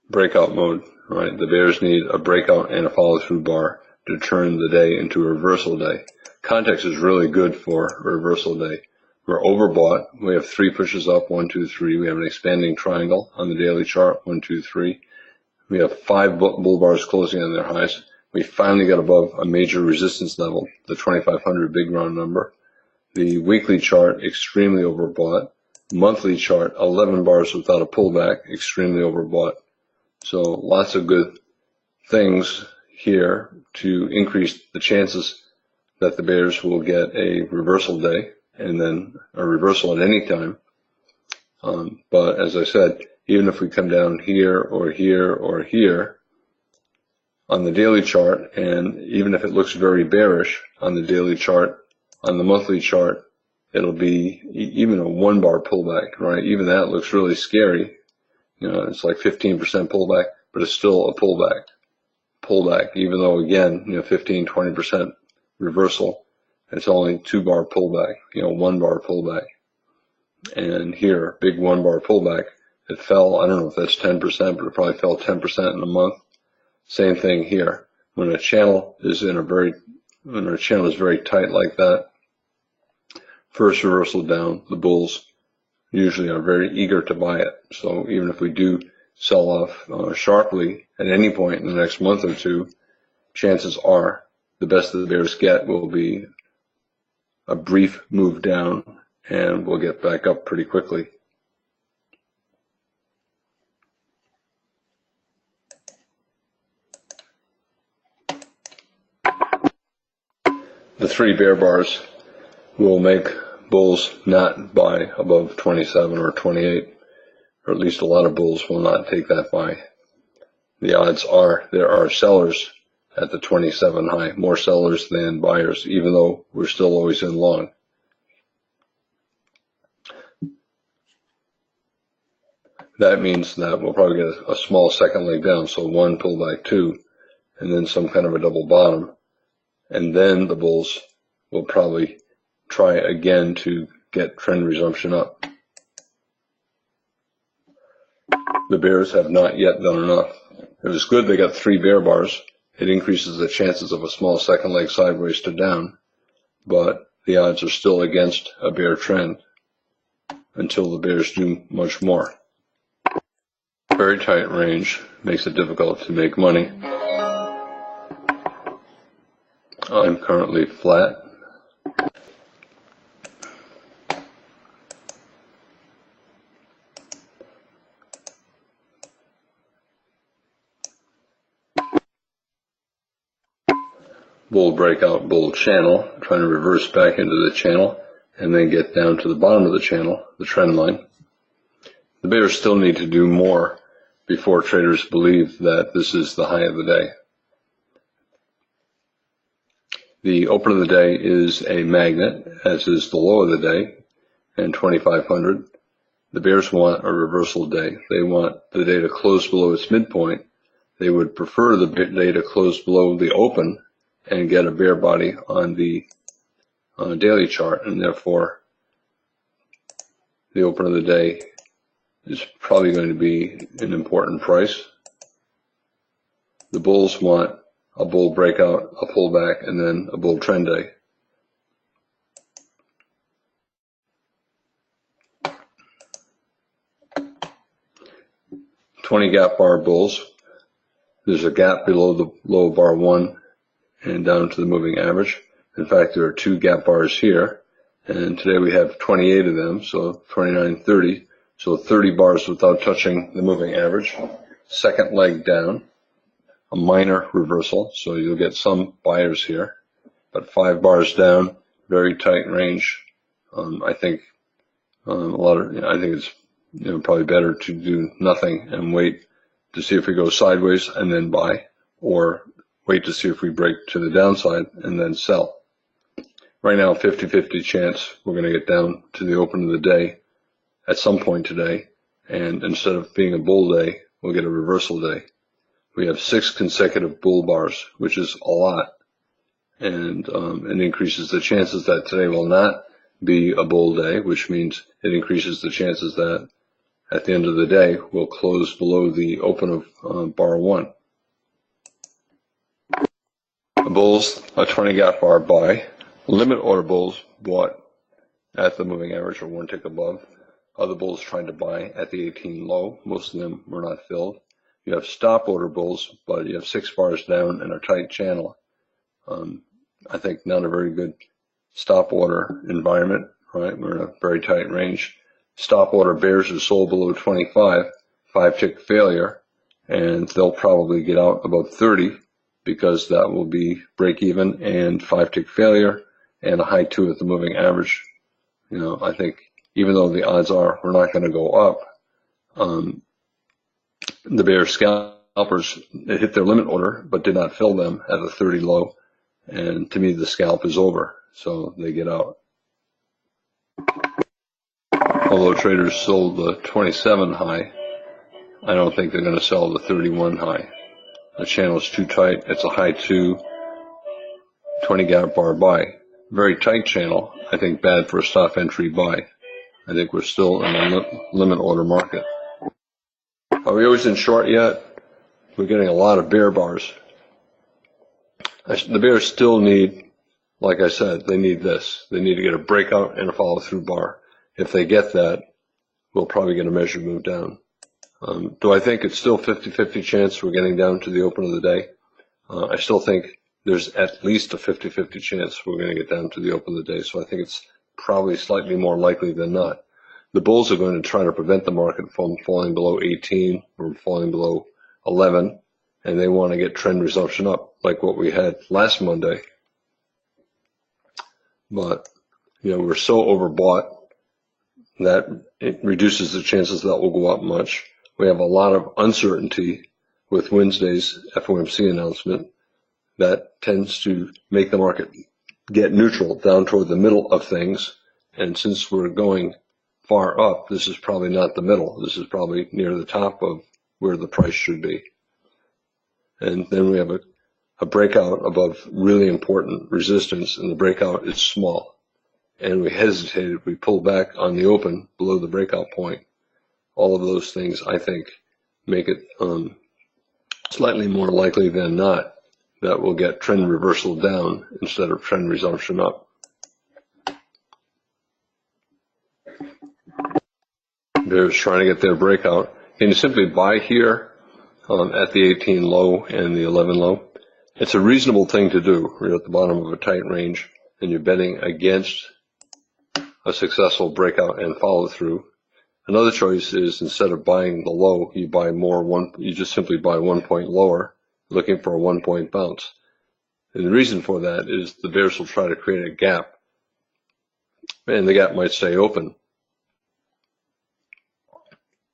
Breakout mode. Right, the bears need a breakout and a follow-through bar to turn the day into a reversal day. Context is really good for a reversal day. We're overbought. We have 3 pushes up, 1, 2, 3. We have an expanding triangle on the daily chart, 1, 2, 3. We have 5 bull bars closing on their highs. We finally got above a major resistance level, the 2500 big round number. The weekly chart, extremely overbought. Monthly chart, 11 bars without a pullback, extremely overbought. So lots of good things here to increase the chances that the bears will get a reversal day and then a reversal at any time. But as I said, even if we come down here or here or here on the daily chart, and even if it looks very bearish on the daily chart, on the monthly chart, it'll be even a 1 bar pullback, right? Even that looks really scary. You know, it's like 15% pullback, but it's still a pullback, even though again, you know, 15, 20% reversal, it's only 2 bar pullback, you know, 1 bar pullback. And here, big 1 bar pullback, it fell, I don't know if that's 10%, but it probably fell 10% in a month. Same thing here. When a channel is very tight like that, first reversal down, the bulls usually are very eager to buy it. So even if we do sell off sharply at any point in the next month or two, chances are the best that the bears get will be a brief move down, and we'll get back up pretty quickly. The 3 bear bars will make bulls not buy above 27 or 28, or at least a lot of bulls will not take that buy. The odds are there are sellers at the 27 high, more sellers than buyers, even though we're still always in long. That means that we'll probably get a small second leg down, so 1 pullback, 2, and then some kind of a double bottom. And then the bulls will probably try again to get trend resumption up. The bears have not yet done enough. It was good they got 3 bear bars. It increases the chances of a small second leg sideways to down, but the odds are still against a bear trend until the bears do much more. Very tight range makes it difficult to make money. I'm currently flat. Bull breakout, bull channel, trying to reverse back into the channel and then get down to the bottom of the channel, the trend line. The bears still need to do more before traders believe that this is the high of the day. The open of the day is a magnet, as is the low of the day, and 2,500. The bears want a reversal day. They want the day to close below its midpoint. They would prefer the day to close below the open and get a bear body on the daily chart, and therefore the open of the day is probably going to be an important price. The bulls want a bull breakout, a pullback, and then a bull trend day. $20 gap bar bulls. There's a gap below the low bar 1 and down to the moving average. In fact, there are 2 gap bars here, and today we have 28 of them, so 29, 30. So 30 bars without touching the moving average. Second leg down, a minor reversal, so you'll get some buyers here, but 5 bars down, very tight range. I think it's probably better to do nothing and wait to see if we go sideways and then buy, or wait to see if we break to the downside and then sell. Right now, 50-50 chance we're going to get down to the open of the day at some point today, and instead of being a bull day, we'll get a reversal day. We have 6 consecutive bull bars, which is a lot, and it increases the chances that today will not be a bull day, which means it increases the chances that at the end of the day we'll close below the open of bar 1. The bulls, a 20 gap bar buy. Limit order bulls bought at the moving average or 1 tick above. Other bulls trying to buy at the 18 low. Most of them were not filled. You have stop order bulls, but you have 6 bars down and a tight channel. I think not a very good stop order environment, right? We're in a very tight range. Stop order bears are sold below 25, 5 tick failure, and they'll probably get out above 30 because that will be break even and 5 tick failure and a high 2 at the moving average. I think even though the odds are we're not going to go up, The bear scalpers hit their limit order, but did not fill them at a 30 low. And to me, the scalp is over, so they get out. Although traders sold the 27 high, I don't think they're going to sell the 31 high. The channel is too tight. It's a high 2, 20 gap bar buy. Very tight channel. I think bad for a stop entry buy. I think we're still in a limit order market. Are we always in short yet? We're getting a lot of bear bars. The bears still need, like I said, they need this. They need to get a breakout and a follow through bar. If they get that, we'll probably get a measured move down. Do I think it's still 50-50 chance we're getting down to the open of the day? I still think there's at least a 50-50 chance we're going to get down to the open of the day. So I think it's probably slightly more likely than not. The bulls are going to try to prevent the market from falling below 18 or falling below 11, and they want to get trend resumption up like what we had last Monday. But, we're so overbought that it reduces the chances that will go up much. We have a lot of uncertainty with Wednesday's FOMC announcement that tends to make the market get neutral down toward the middle of things. And since we're going far up, this is probably not the middle. This is probably near the top of where the price should be. And then we have a breakout above really important resistance, and the breakout is small. And we hesitated. We pulled back on the open below the breakout point. All of those things, I think, make it slightly more likely than not that we'll get trend reversal down instead of trend resumption up. Bears trying to get their breakout. Can you simply buy here at the 18 low and the 11 low? It's a reasonable thing to do. You're at the bottom of a tight range and you're betting against a successful breakout and follow through. Another choice is instead of buying the low, you buy you just simply buy 1 point lower, looking for a 1 point bounce. And the reason for that is the bears will try to create a gap, and the gap might stay open.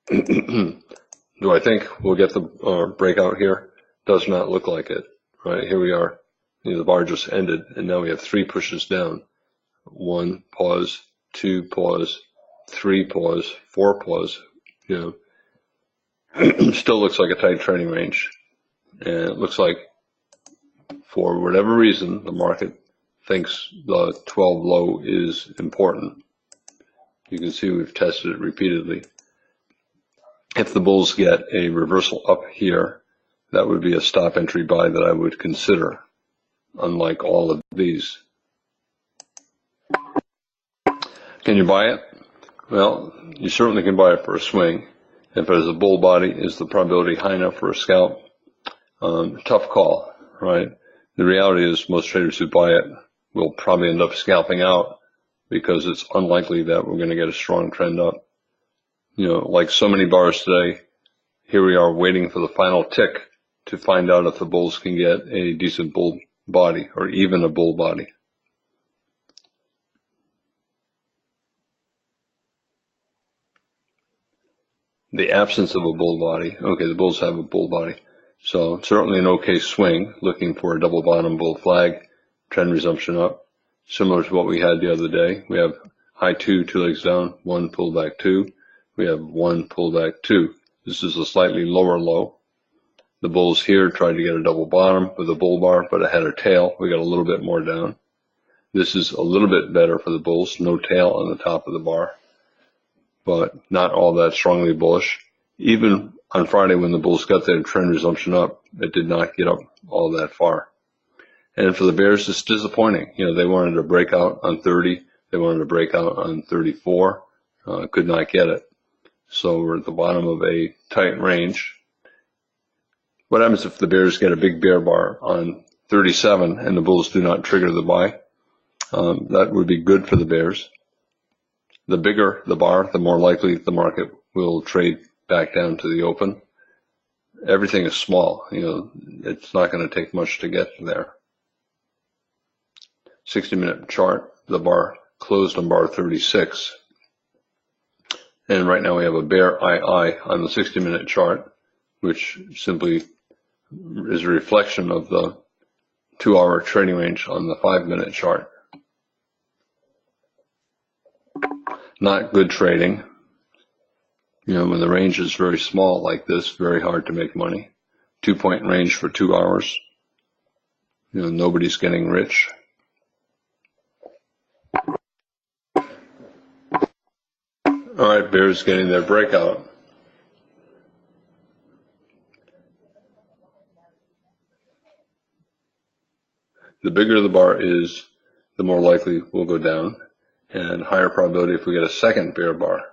Do I think we'll get the breakout here? Does not look like it. Right, here we are. The bar just ended, and now we have 3 pushes down. 1 pause, 2 pause, 3 pause, 4 pause. Still looks like a tight trading range, and it looks like for whatever reason the market thinks the 12 low is important. You can see we've tested it repeatedly. If the bulls get a reversal up here, that would be a stop entry buy that I would consider, unlike all of these. Can you buy it? Well, you certainly can buy it for a swing. If it is a bull body, is the probability high enough for a scalp? Tough call, right? The reality is most traders who buy it will probably end up scalping out because it's unlikely that we're going to get a strong trend up. Like so many bars today, here we are waiting for the final tick to find out if the bulls can get a decent bull body or even a bull body. The absence of a bull body. Okay, the bulls have a bull body. So certainly an okay swing, looking for a double bottom bull flag, trend resumption up. Similar to what we had the other day. We have high 2, 2 legs down, 1 pullback 2. We have 1 pullback 2. This is a slightly lower low. The bulls here tried to get a double bottom with a bull bar, but it had a tail. We got a little bit more down. This is a little bit better for the bulls. No tail on the top of the bar, but not all that strongly bullish. Even on Friday when the bulls got their trend resumption up, it did not get up all that far. And for the bears, it's disappointing. They wanted to break out on 30. They wanted to break out on 34. Could not get it. So we're at the bottom of a tight range. What happens if the bears get a big bear bar on 37 and the bulls do not trigger the buy? That would be good for the bears. The bigger the bar, the more likely the market will trade back down to the open. Everything is small. It's not going to take much to get there. 60-minute chart, the bar closed on bar 36. And right now we have a bear II on the 60-minute chart which simply is a reflection of the 2-hour trading range on the 5-minute chart. Not good trading. When the range is very small like this, very hard to make money. 2-point range for 2 hours. Nobody's getting rich. All right, bears getting their breakout. The bigger the bar is, the more likely we'll go down, and higher probability if we get a second bear bar.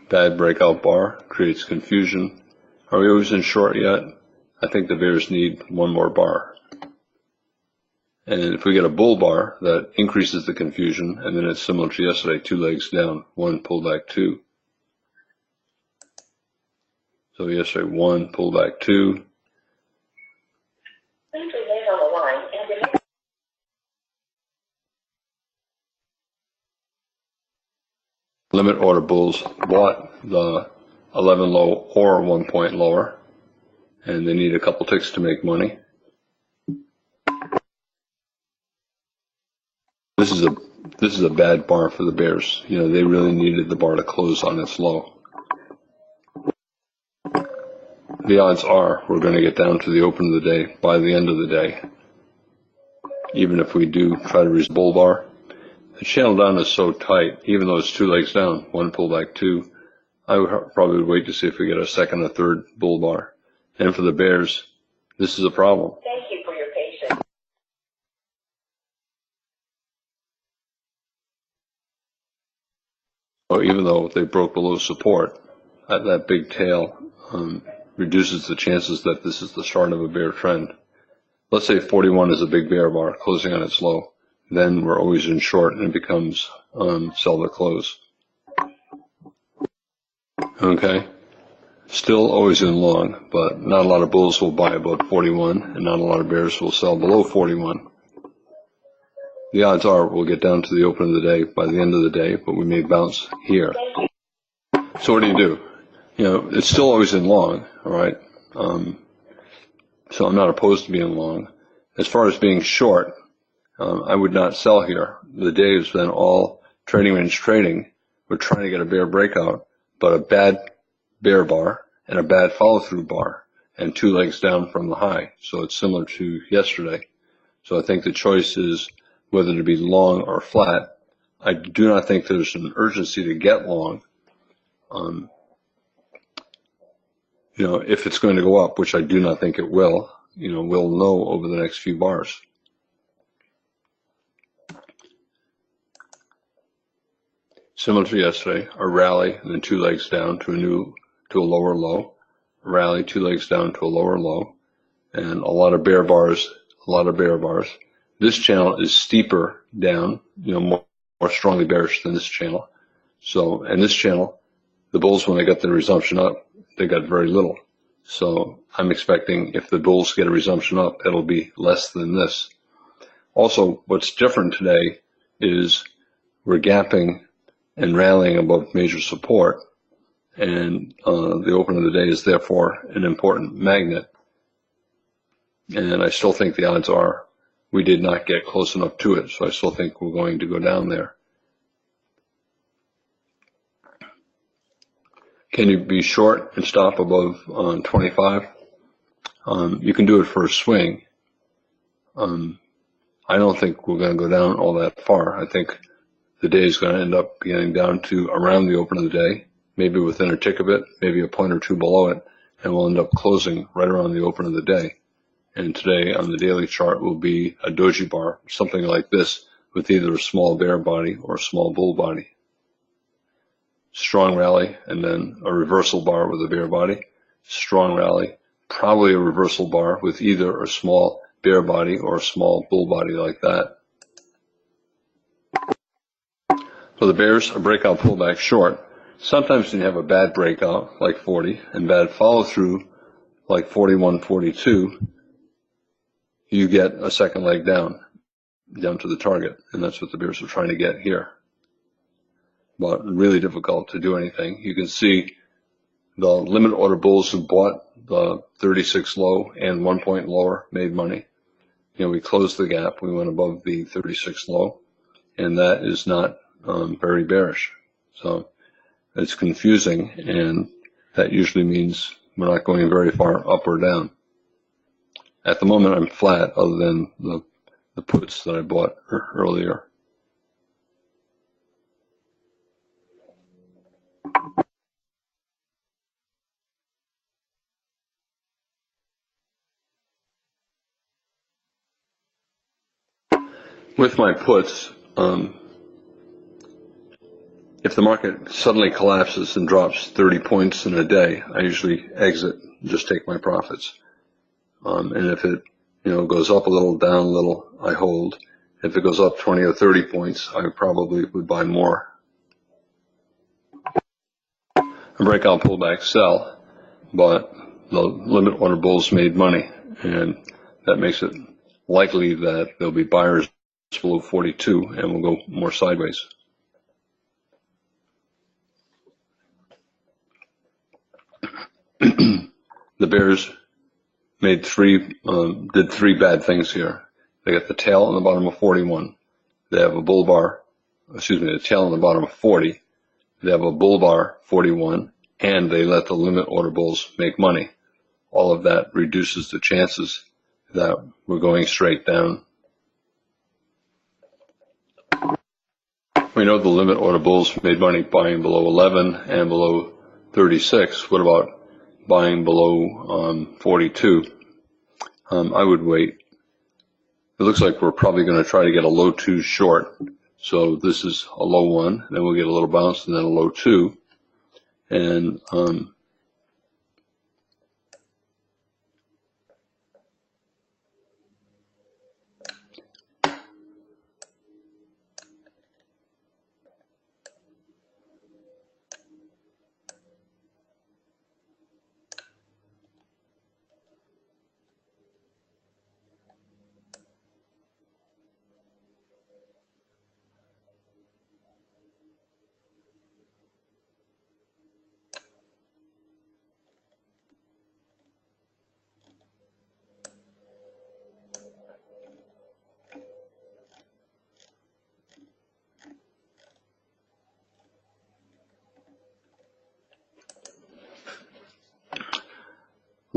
Bad breakout bar creates confusion. Are we always in short yet? I think the bears need one more bar. And if we get a bull bar, that increases the confusion, and then it's similar to yesterday, 2 legs down, 1 pullback 2. So yesterday, 1 pullback 2. Please remain on the line and Limit order bulls bought the 11 low or 1 point lower, and they need a couple ticks to make money. This is a bad bar for the bears. They really needed the bar to close on its low. The odds are we're going to get down to the open of the day by the end of the day. Even if we do try to reach the bull bar, the channel down is so tight, even though it's 2 legs down, 1 pullback 2, I would probably wait to see if we get a second or third bull bar. And for the bears, this is a problem. thank you for your patience. So even though they broke below support, that big tail reduces the chances that this is the start of a bear trend. Let's say 41 is a big bear bar closing on its low. Then we're always in short and it becomes sell to close. Okay. Still always in long, but not a lot of bulls will buy above 41 and not a lot of bears will sell below 41. The odds are we'll get down to the open of the day by the end of the day, but we may bounce here. So what do? It's still always in long, all right? So I'm not opposed to being long. As far as being short, I would not sell here. The day has been all trading range trading. We're trying to get a bear breakout, but a bad bear bar and a bad follow-through bar and 2 legs down from the high. So it's similar to yesterday. So I think the choice is whether to be long or flat. I do not think there's an urgency to get long. If it's going to go up, which I do not think it will, we'll know over the next few bars. Similar to yesterday, a rally and then 2 legs down to a lower low, a rally, 2 legs down to a lower low, and a lot of bear bars. This channel is steeper down, more strongly bearish than this channel. And this channel, the bulls, when they got the resumption up, they got very little. So I'm expecting if the bulls get a resumption up, it'll be less than this. Also, what's different today is we're gapping and rallying above major support, and the open of the day is therefore an important magnet. And I still think the odds are we did not get close enough to it, so I still think we're going to go down there. Can you be short and stop above 25? You can do it for a swing. I don't think we're going to go down all that far. I think the day is going to end up getting down to around the open of the day, maybe within a tick of it, maybe a point or two below it, and we'll end up closing right around the open of the day. And today on the daily chart will be a doji bar, something like this, with either a small bear body or a small bull body. Strong rally, and then a reversal bar with a bear body. Strong rally, probably a reversal bar with either a small bear body or a small bull body like that. For the bears, a breakout pullback short. Sometimes when you have a bad breakout, like 40, and bad follow-through, like 41, 42, you get a second leg down to the target, and that's what the bears are trying to get here. but really difficult to do anything. You can see the limit order bulls who bought the 36 low and 1 point lower made money. We closed the gap. We went above the 36 low, and that is not very bearish. So it's confusing, and that usually means we're not going very far up or down. At the moment, I'm flat other than the puts that I bought earlier. With my puts, if the market suddenly collapses and drops 30 points in a day, I usually exit and just take my profits. And if it goes up a little, down a little, I hold. If it goes up 20 or 30 points, I probably would buy more. A breakout pullback sell, but the limit order bulls made money, and that makes it likely that there'll be buyers below 42 and we'll go more sideways. The bears made did three bad things here. They got the tail on the bottom of 41. They have a bull bar, the tail on the bottom of 40. They have a bull bar 41, and they let the limit order bulls make money. All of that reduces the chances that we're going straight down. We know the limit order bulls made money buying below 11 and below 36. What about buying below 42? I would wait. It looks like we're probably going to try to get a low 2 short. So this is a low 1, then we'll get a little bounce, and then a low 2. And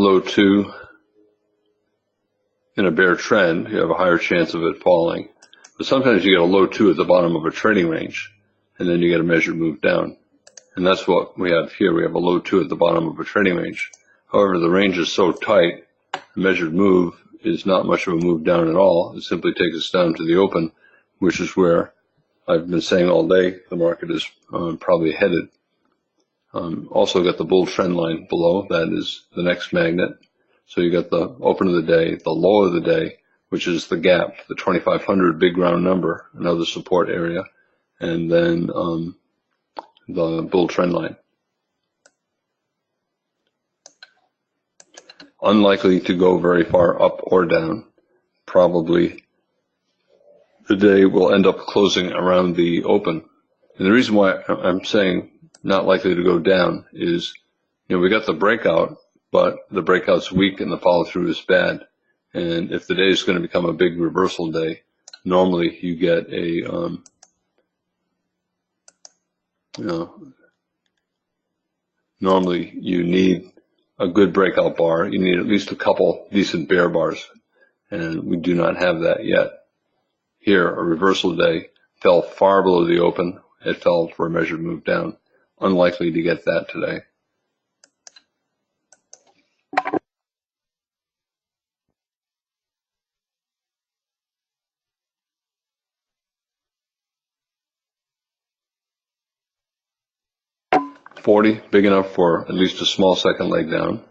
low 2 in a bear trend, you have a higher chance of it falling. But sometimes you get a low 2 at the bottom of a trading range, and then you get a measured move down. And that's what we have here. We have a low 2 at the bottom of a trading range. However, the range is so tight, the measured move is not much of a move down at all. It simply takes us down to the open, which is where I've been saying all day the market is probably headed. Also got the bull trend line below. That is the next magnet. So you got the open of the day, the low of the day, which is the gap, the 2,500 big round number, another support area, and then the bull trend line. Unlikely to go very far up or down. Probably the day will end up closing around the open. And the reason why I'm saying not likely to go down is, we got the breakout, but the breakout's weak and the follow through is bad. And if the day is going to become a big reversal day, normally you get a, normally you need a good breakout bar. You need at least a couple decent bear bars, and we do not have that yet. Here, a reversal day fell far below the open. It fell for a measured move down. Unlikely to get that today. $40, big enough for at least a small second leg down.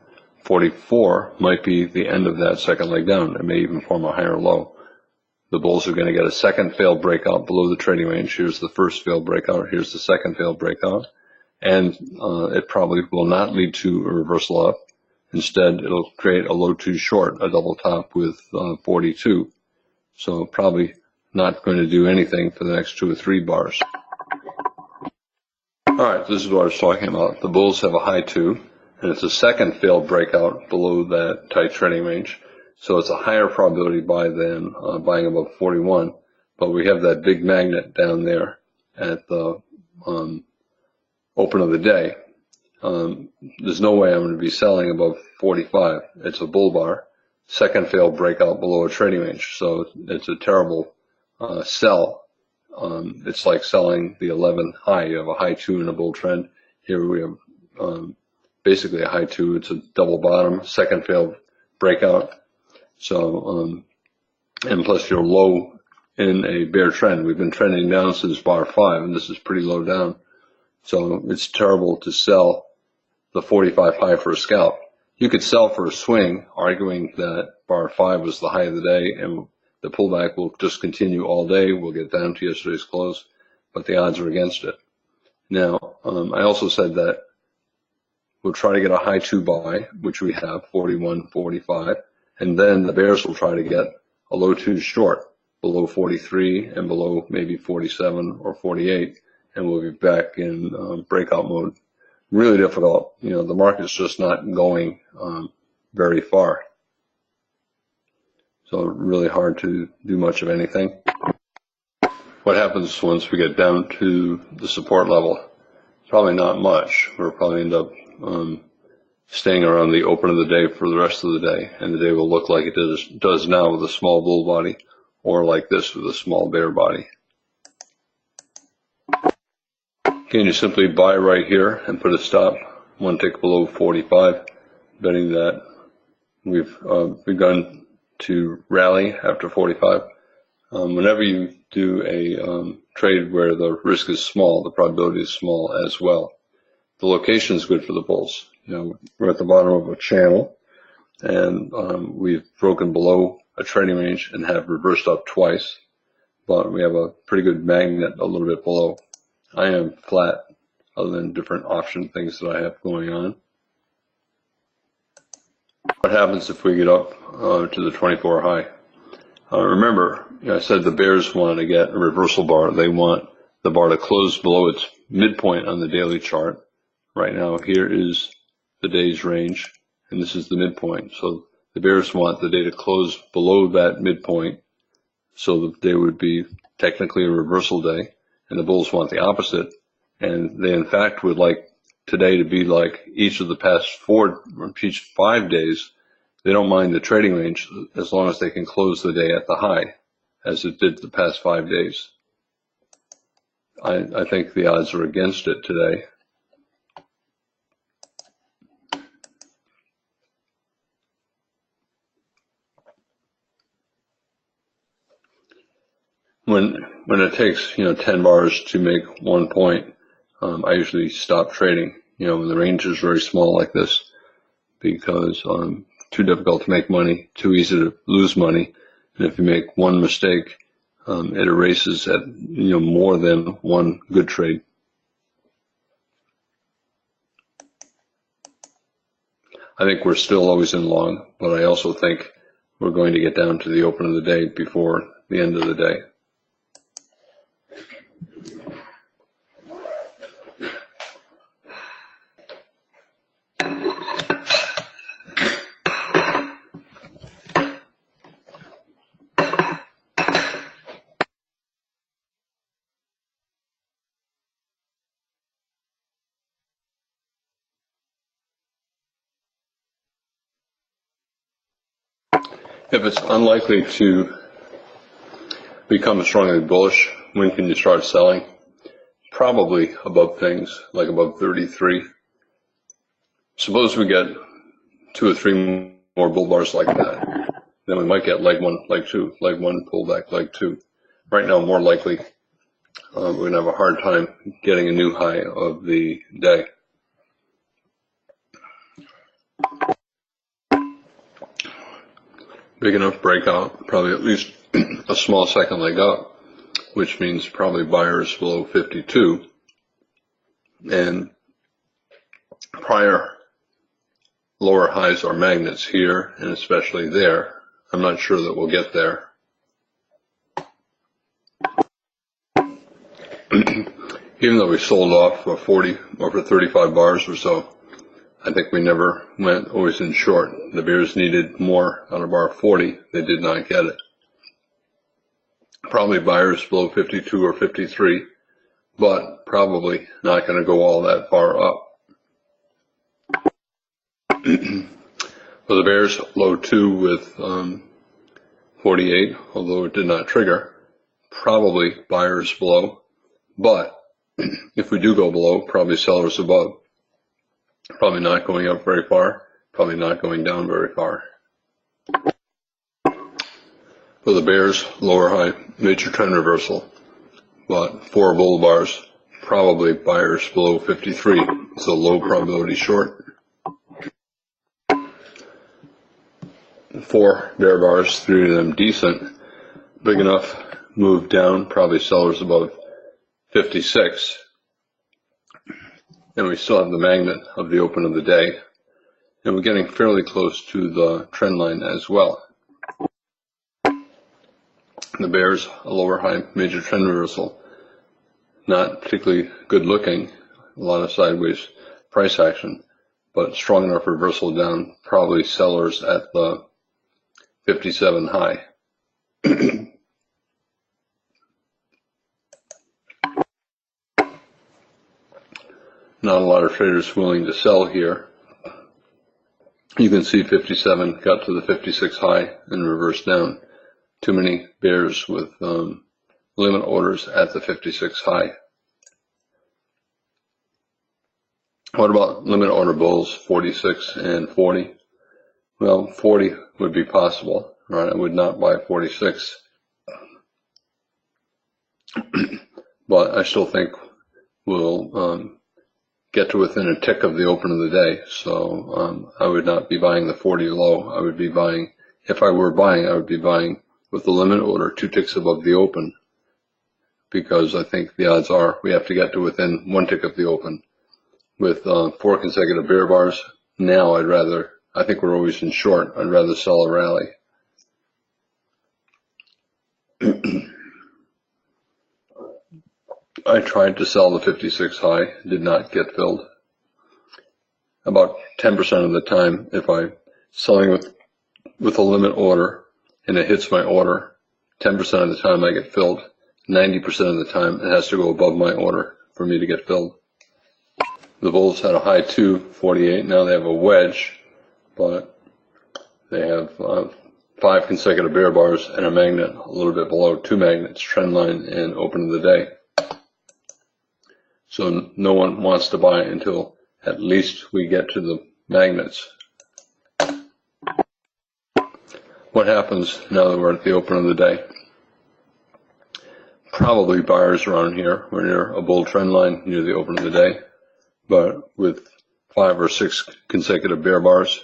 44 might be the end of that second leg down. It may even form a higher low. The bulls are going to get a second failed breakout below the trading range. Here's the first failed breakout. Here's the second failed breakout. And it probably will not lead to a reversal up. Instead, it'll create a low 2 short, a double top with 42. So probably not going to do anything for the next 2 or 3 bars. right, this is what I was talking about. The bulls have a high 2, and it's a second failed breakout below that tight trading range. So it's a higher probability buy than buying above 41. But we have that big magnet down there at the open of the day. There's no way I'm going to be selling above 45. It's a bull bar. Second failed breakout below a trading range. So it's a terrible sell. It's like selling the 11 high. You have a high 2 in a bull trend. Here we have basically a high 2. It's a double bottom, second failed breakout. So, and plus you're low in a bear trend. We've been trending down since bar 5, and this is pretty low down. So it's terrible to sell the 45 high for a scalp. You could sell for a swing, arguing that bar 5 was the high of the day, and the pullback will just continue all day. We'll get down to yesterday's close, but the odds are against it. Now, I also said that we'll try to get a high 2 buy, which we have, 41, 45, and then the bears will try to get a low 2 short, below 43 and below maybe 47 or 48, and we'll be back in breakout mode. Really difficult. You know, the market's just not going very far. So really hard to do much of anything. What happens once we get down to the support level? Probably not much. We'll probably end up staying around the open of the day for the rest of the day, and the day will look like it does now with a small bull body, or like this with a small bear body. Can you simply buy right here and put a stop one tick below 45, betting that we've begun to rally after 45? Whenever you do a trade where the risk is small, the probability is small as well. The location is good for the bulls. You know, we're at the bottom of a channel, and we've broken below a trading range and have reversed up twice, but we have a pretty good magnet a little bit below. I am flat, other than different option things that I have going on. What happens if we get up to the 24 high? Remember, I said the bears want to get a reversal bar. They want the bar to close below its midpoint on the daily chart. Right now, here is the day's range, and this is the midpoint. So the bears want the day to close below that midpoint, so the day would be technically a reversal day, and the bulls want the opposite. And they, in fact, would like today to be like each of the past 5 days. They don't mind the trading range as long as they can close the day at the high, as it did the past 5 days. I think the odds are against it today. When it takes 10 bars to make 1 point, I usually stop trading. When the range is very small like this, because too difficult to make money, too easy to lose money, and if you make one mistake, it erases at more than one good trade. I think we're still always in long, but I also think we're going to get down to the open of the day before the end of the day. If it's unlikely to become strongly bullish, when can you start selling? Probably above things, like above 33. Suppose we get 2 or 3 more bull bars like that. Then we might get leg 1, leg 2, leg 1, pullback, leg 2. Right now, more likely, we're going to have a hard time getting a new high of the day. Big enough breakout, probably at least a small second leg up, which means probably buyers below 52. And prior lower highs are magnets here, and especially there. I'm not sure that we'll get there. even though we sold off for 40 or for 35 bars or so, I think we never went always in short. The bears needed more out of bar 40. They did not get it. Probably buyers below 52 or 53, but probably not going to go all that far up. Well, the bears low 2 with 48, although it did not trigger. Probably buyers below, but if we do go below, probably sellers above. Probably not going up very far, probably not going down very far. For the bears, lower high, major trend reversal, but 4 bull bars, probably buyers below 53, so low probability short. 4 bear bars, 3 of them decent, big enough move down, probably sellers above 56. And we still have the magnet of the open of the day, and we're getting fairly close to the trend line as well. The bears, a lower high major trend reversal, not particularly good looking, a lot of sideways price action, but strong enough reversal down, probably sellers at the 57 high. Not a lot of traders willing to sell here. You can see 57 got to the 56 high and reversed down. Too many bears with limit orders at the 56 high. What about limit order bulls, 46 and 40? Well, 40 would be possible, right? I would not buy 46. But I still think we'll get to within a tick of the open of the day. So I would not be buying the 40 low. I would be buying, if I were buying, I would be buying with the limit order 2 ticks above the open, because I think the odds are we have to get to within 1 tick of the open. With 4 consecutive bear bars, now I think we're always in short. I'd rather sell a rally. I tried to sell the 56 high, did not get filled. About 10% of the time, if I'm selling with a limit order and it hits my order, 10% of the time I get filled. 90% of the time it has to go above my order for me to get filled. The bulls had a high 248, now they have a wedge, but they have 5 consecutive bear bars and a magnet a little bit below, 2 magnets, trend line and open of the day. So no one wants to buy until at least we get to the magnets. What happens now that we're at the open of the day? Probably buyers around here. We're near a bull trend line near the open of the day, but with 5 or 6 consecutive bear bars,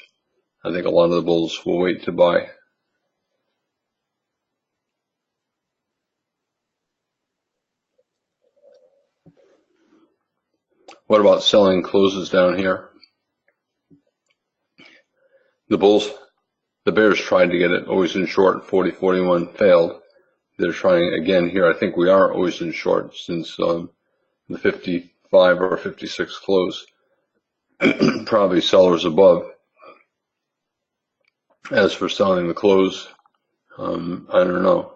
I think a lot of the bulls will wait to buy. What about selling closes down here? The bears tried to get it always in short, 40-41 failed. They're trying again here. I think we are always in short since the 55 or 56 close. Probably sellers above. As for selling the close, I don't know.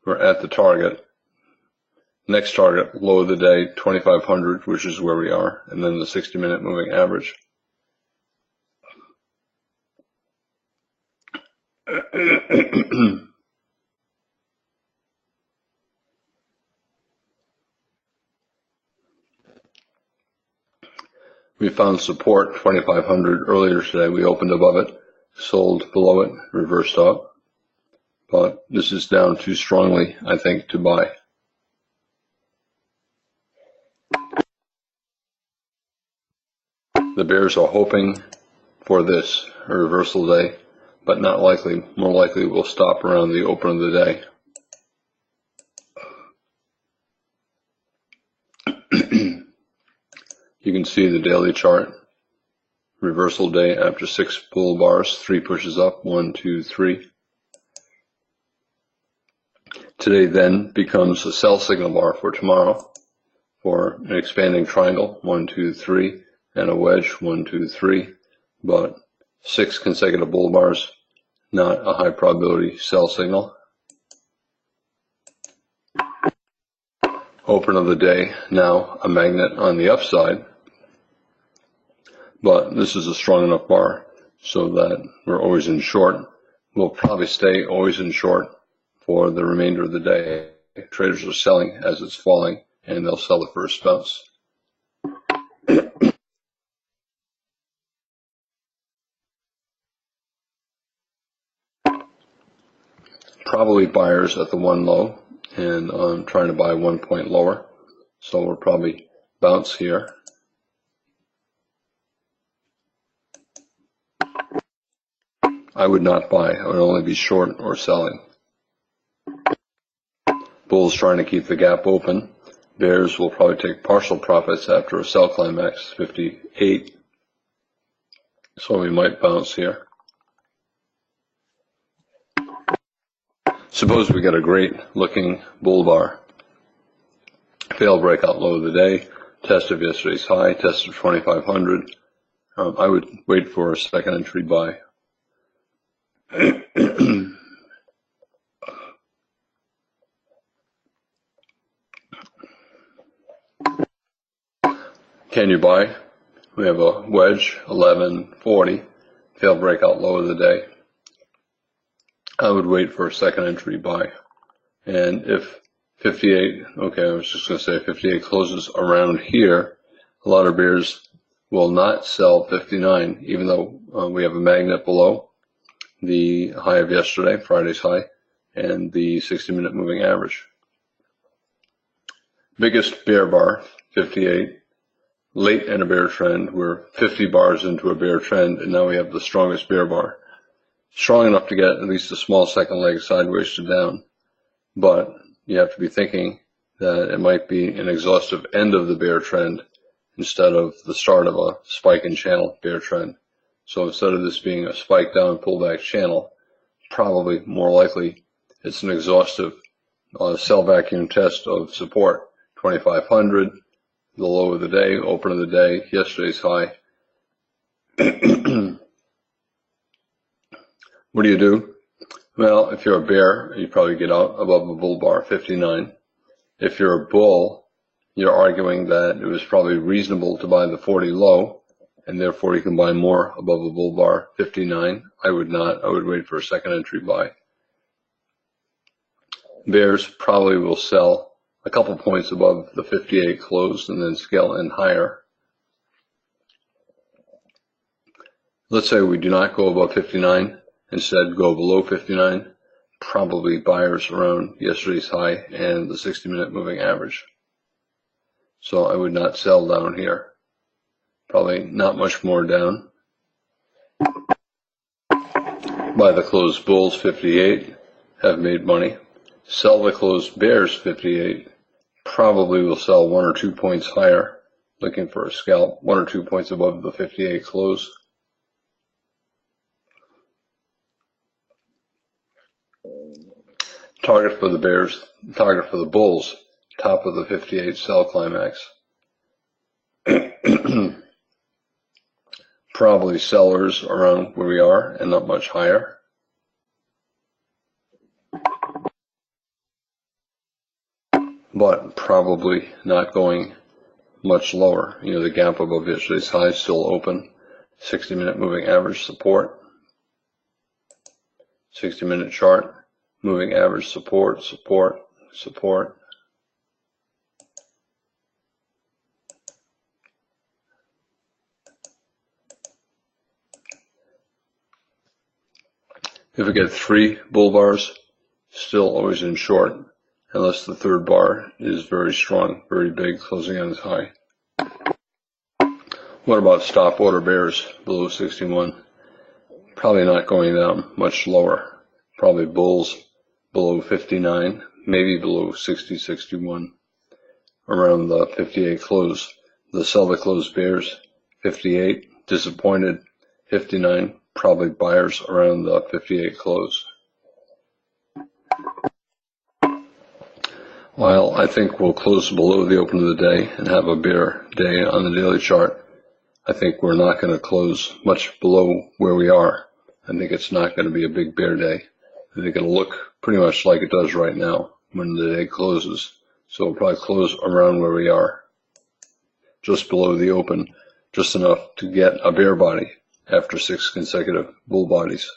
We're at the target. Next target, low of the day, 2,500, which is where we are, and then the 60-minute moving average. We found support 2,500 earlier today. We opened above it, sold below it, reversed up, but this is down too strongly, I think, to buy. The bears are hoping for this, a reversal day, but not likely. More likely we'll stop around the open of the day. You can see the daily chart. Reversal day after 6 bull bars, 3 pushes up, 1, 2, 3. Today then becomes a sell signal bar for tomorrow. for an expanding triangle, 1, 2, 3, and a wedge, 1, 2, 3, but 6 consecutive bull bars, not a high probability sell signal. Open of the day, now a magnet on the upside, but this is a strong enough bar so that we're always in short. We'll probably stay always in short for the remainder of the day. Traders are selling as it's falling, and they'll sell the first bounce. Probably buyers at the one low, and I'm trying to buy 1 point lower, so we'll probably bounce here. I would not buy. I would only be short or selling. Bulls trying to keep the gap open. Bears will probably take partial profits after a sell climax, 58. So we might bounce here. Suppose we get a great looking bull bar. Failed breakout low of the day. Test of yesterday's high. Test of 2,500. I would wait for a second entry buy. Can you buy? We have a wedge, 1140, failed breakout low of the day. I would wait for a second entry buy. And if 58, okay, I was just going to say 58 closes around here, a lot of bears will not sell 59, even though we have a magnet below the high of yesterday, Friday's high, and the 60-minute moving average. Biggest bear bar, 58. Late in a bear trend, we're 50 bars into a bear trend, and now we have the strongest bear bar. Strong enough to get at least a small second leg sideways to down, but you have to be thinking that it might be an exhaustive end of the bear trend instead of the start of a spike and channel bear trend. So instead of this being a spike down pullback channel, probably more likely it's an exhaustive sell vacuum test of support, 2,500. The low of the day, open of the day, yesterday's high. What do? Well, if you're a bear, you probably get out above a bull bar, 59. If you're a bull, you're arguing that it was probably reasonable to buy the 40 low, and therefore you can buy more above a bull bar, 59. I would not. I would wait for a second entry buy. Bears probably will sell a couple points above the 58 close and then scale in higher. Let's say we do not go above 59, instead go below 59, probably buyers around yesterday's high and the 60-minute moving average. So I would not sell down here. Probably not much more down. Buy the closed bulls, 58, have made money. Sell the closed bears, 58. Probably will sell 1 or 2 points higher, looking for a scalp, 1 or 2 points above the 58 close. Target for the bears, target for the bulls, top of the 58 sell climax. Probably sellers around where we are and not much higher. But probably not going much lower. You know, the gap above yesterday's high is still open. 60-minute moving average support. 60-minute chart, moving average support, support, support. If we get 3 bull bars, still always in short, unless the third bar is very strong, very big, closing on its high. What about stop order bears below 61? Probably not going down much lower. Probably bulls below 59, maybe below 60, 61, around the 58 close. The sell the closed bears, 58, disappointed, 59, probably buyers around the 58 close. While I think we'll close below the open of the day and have a bear day on the daily chart, I think we're not going to close much below where we are. I think it's not going to be a big bear day. I think it'll look pretty much like it does right now when the day closes. So it'll probably close around where we are, just below the open, just enough to get a bear body after 6 consecutive bull bodies.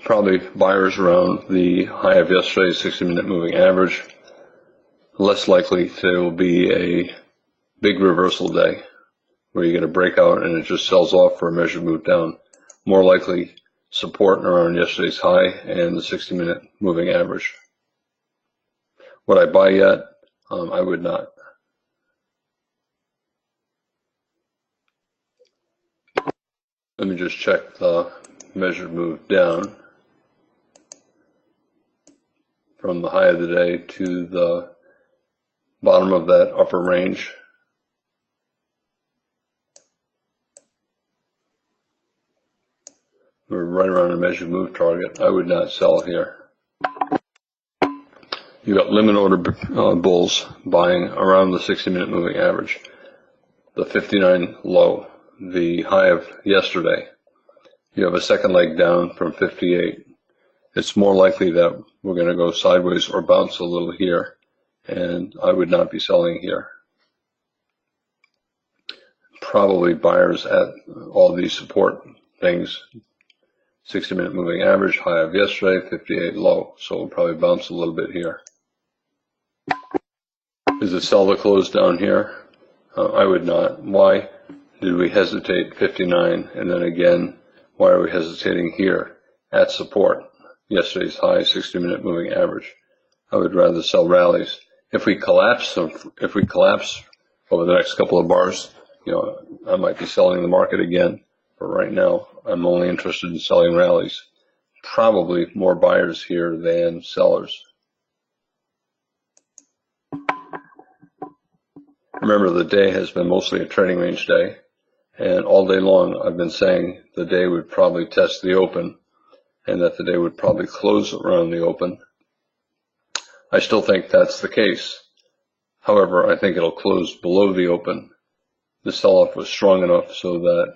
Probably buyers around the high of yesterday's 60-minute moving average. Less likely there will be a big reversal day where you get a breakout and it just sells off for a measured move down. More likely support around yesterday's high and the 60-minute moving average. Would I buy yet? I would not. Let me just check the measured move down from the high of the day to the bottom of that upper range. We're right around a measured move target. I would not sell here. You got limit order bulls buying around the 60-minute moving average, the 59 low, the high of yesterday. You have a second leg down from 58. It's more likely that we're going to go sideways or bounce a little here, and I would not be selling here. Probably buyers at all these support things. 60-minute moving average, high of yesterday, 58 low. So we'll probably bounce a little bit here. Is it sell to close down here? I would not. Why did we hesitate 59? And then again, why are we hesitating here at support? Yesterday's high, 60-minute moving average. I would rather sell rallies. If we collapse over the next couple of bars, I might be selling the market again. But right now, I'm only interested in selling rallies. Probably more buyers here than sellers. Remember, the day has been mostly a trading range day, and all day long I've been saying the day would probably test the open and that the day would probably close around the open. I still think that's the case. However, I think it'll close below the open. The sell-off was strong enough so that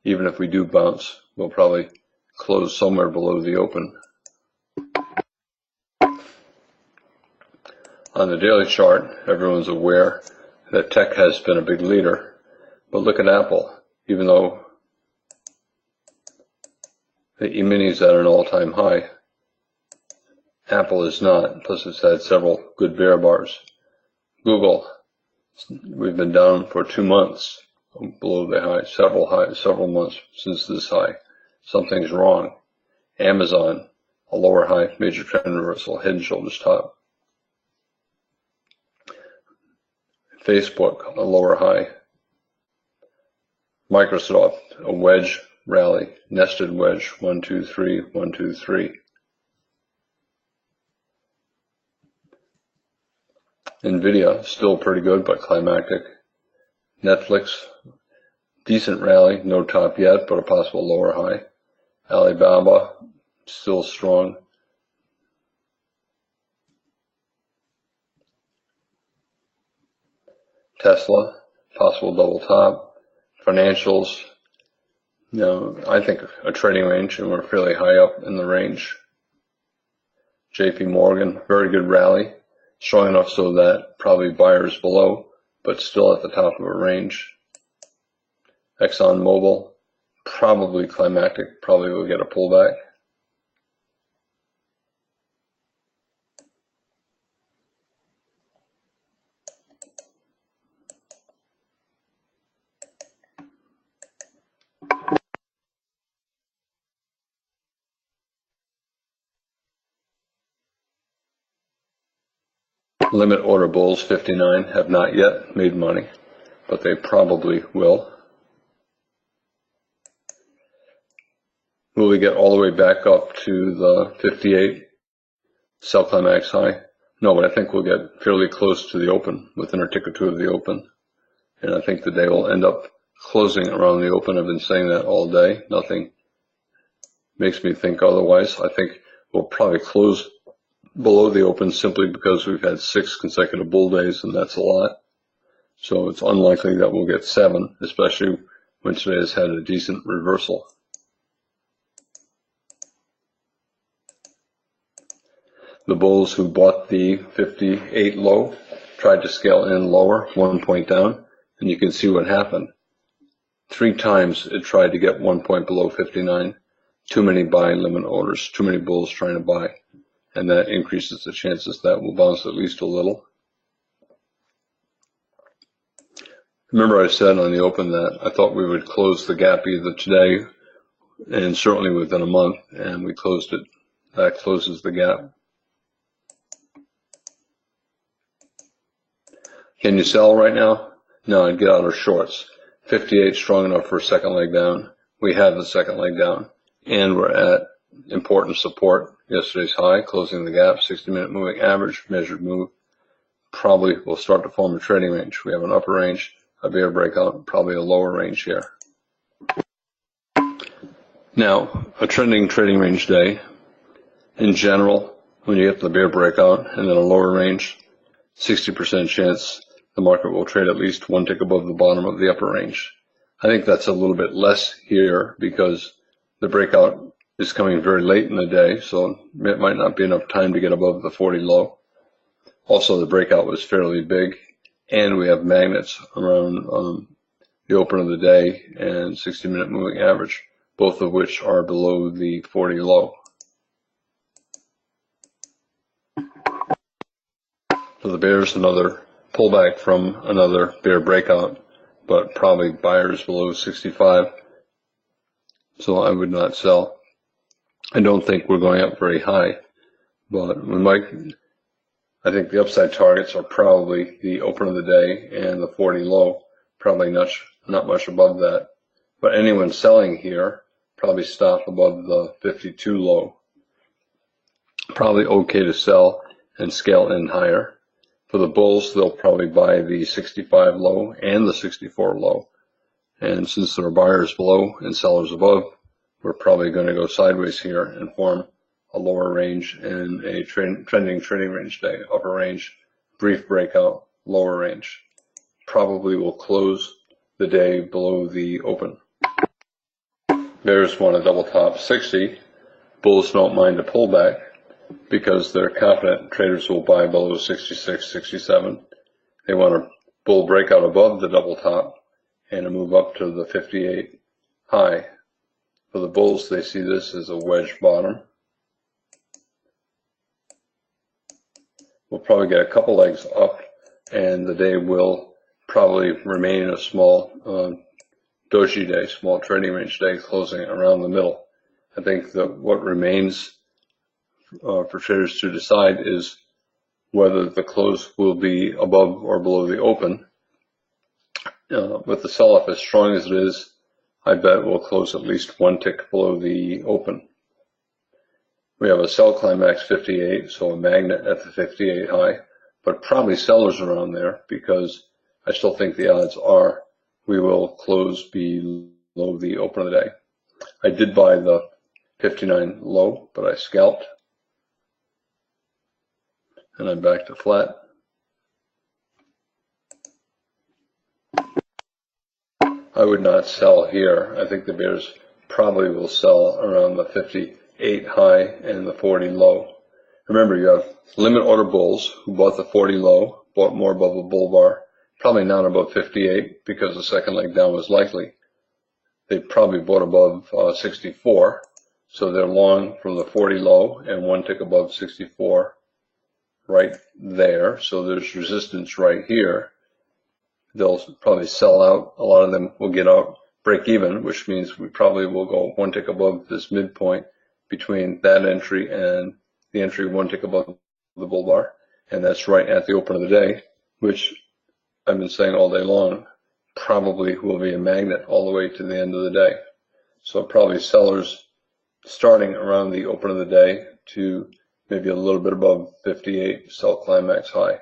even if we do bounce, we'll probably close somewhere below the open. On the daily chart, everyone's aware that tech has been a big leader, but look at Apple. Even though the E-mini is at an all-time high, Apple is not, plus it's had several good bear bars. Google, we've been down for 2 months below the high, several months since this high. Something's wrong. Amazon, a lower high, major trend reversal, head and shoulders top. Facebook, a lower high. Microsoft, a wedge rally, nested wedge, 1, 2, 3, 1, 2, 3. Nvidia, still pretty good, but climactic. Netflix, decent rally, no top yet, but a possible lower high. Alibaba, still strong. Tesla, possible double top. Financials, I think a trading range, and we're fairly high up in the range. JP Morgan, very good rally, strong enough so that probably buyers below, but still at the top of a range. ExxonMobil, probably climactic, probably will get a pullback. Limit order bulls 59 have not yet made money, but they probably will. Will we get all the way back up to the 58 sell climax high? No, but I think we'll get fairly close to the open, within a tick or two of the open. And I think the day will end up closing around the open. I've been saying that all day. Nothing makes me think otherwise. I think we'll probably close below the open simply because we've had 6 consecutive bull days, and that's a lot. So it's unlikely that we'll get 7, especially when today has had a decent reversal. The bulls who bought the 58 low tried to scale in lower, 1 point down, and you can see what happened. 3 times it tried to get 1 point below 59. Too many buy limit orders, too many bulls trying to buy, and that increases the chances that we'll bounce at least a little. Remember I said on the open that I thought we would close the gap either today and certainly within a month, and we closed it. That closes the gap. Can you sell right now? No, I'd get out of shorts. 58 strong enough for a second leg down. We have the second leg down, and we're at important support. Yesterday's high, closing the gap, 60-minute moving average, measured move. Probably will start to form a trading range. We have an upper range, a bear breakout, probably a lower range here. Now, a trending trading range day, in general, when you get the bear breakout and then a lower range, 60% chance the market will trade at least 1 tick above the bottom of the upper range. I think that's a little bit less here because the breakout is coming very late in the day, so it might not be enough time to get above the 40 low. Also, the breakout was fairly big, and we have magnets around the open of the day and 60-minute moving average, both of which are below the 40 low. For the bears, another pullback from another bear breakout, but probably buyers below 65, so I would not sell. I don't think we're going up very high, but we might. I think the upside targets are probably the open of the day and the 40 low, probably not much above that. But anyone selling here probably stop above the 52 low. Probably okay to sell and scale in higher. For the bulls, they'll probably buy the 65 low and the 64 low. And since there are buyers below and sellers above, we're probably going to go sideways here and form a lower range and a trending trading range day. Upper range, brief breakout, lower range. Probably will close the day below the open. Bears want to double top 60. Bulls don't mind a pullback because they're confident traders will buy below 66, 67. They want a bull breakout above the double top and a move up to the 58 high. For the bulls, they see this as a wedge bottom. We'll probably get a couple legs up, and the day will probably remain a small doji day, small trading range day, closing around the middle. I think that what remains for traders to decide is whether the close will be above or below the open. With the sell-off as strong as it is, I bet we'll close at least 1 tick below the open. We have a sell climax 58, so a magnet at the 58 high, but probably sellers around there because I still think the odds are we will close below the open of the day. I did buy the 59 low, but I scalped, and I'm back to flat. I would not sell here. I think the bears probably will sell around the 58 high and the 40 low. Remember, you have limit order bulls who bought the 40 low, bought more above a bull bar, probably not above 58 because the second leg down was likely. They probably bought above 64, so they're long from the 40 low and 1 tick above 64 right there. So there's resistance right here. They'll probably sell out. A lot of them will get out break even, which means we probably will go 1 tick above this midpoint between that entry and the entry 1 tick above the bull bar. And that's right at the open of the day, which I've been saying all day long, probably will be a magnet all the way to the end of the day. So probably sellers starting around the open of the day to maybe a little bit above 58, sell climax high.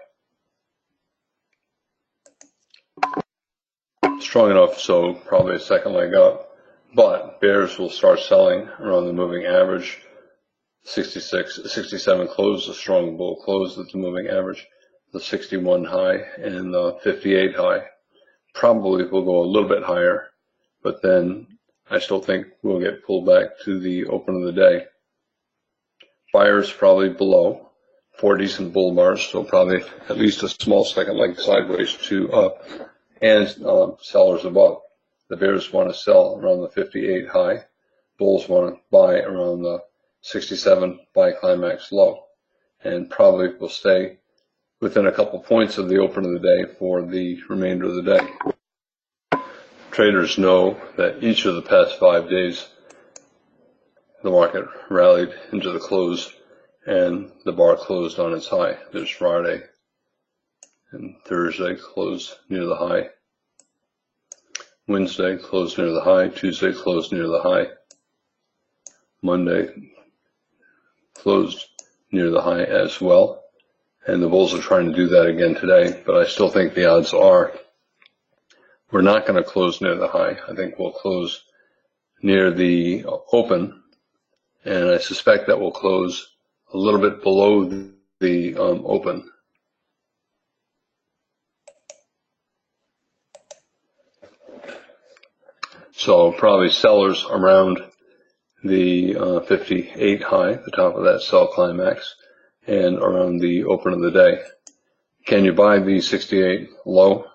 Strong enough, so probably a second leg up, but bears will start selling around the moving average, 66, 67 close, a strong bull close at the moving average, the 61 high and the 58 high. Probably will go a little bit higher, but then I still think we'll get pulled back to the open of the day. Buyers probably below, 4 decent bull bars, so probably at least a small second leg sideways to up, and sellers above. The bears want to sell around the 58 high. Bulls want to buy around the 67 buy climax low, and probably will stay within a couple points of the open of the day for the remainder of the day. Traders know that each of the past 5 days the market rallied into the close and the bar closed on its high. There's Friday and Thursday closed near the high. Wednesday closed near the high. Tuesday closed near the high. Monday closed near the high as well. And the bulls are trying to do that again today, but I still think the odds are we're not going to close near the high. I think we'll close near the open, and I suspect that we'll close a little bit below the open. So probably sellers around the 58 high, the top of that sell climax, and around the open of the day. Can you buy the 68 low?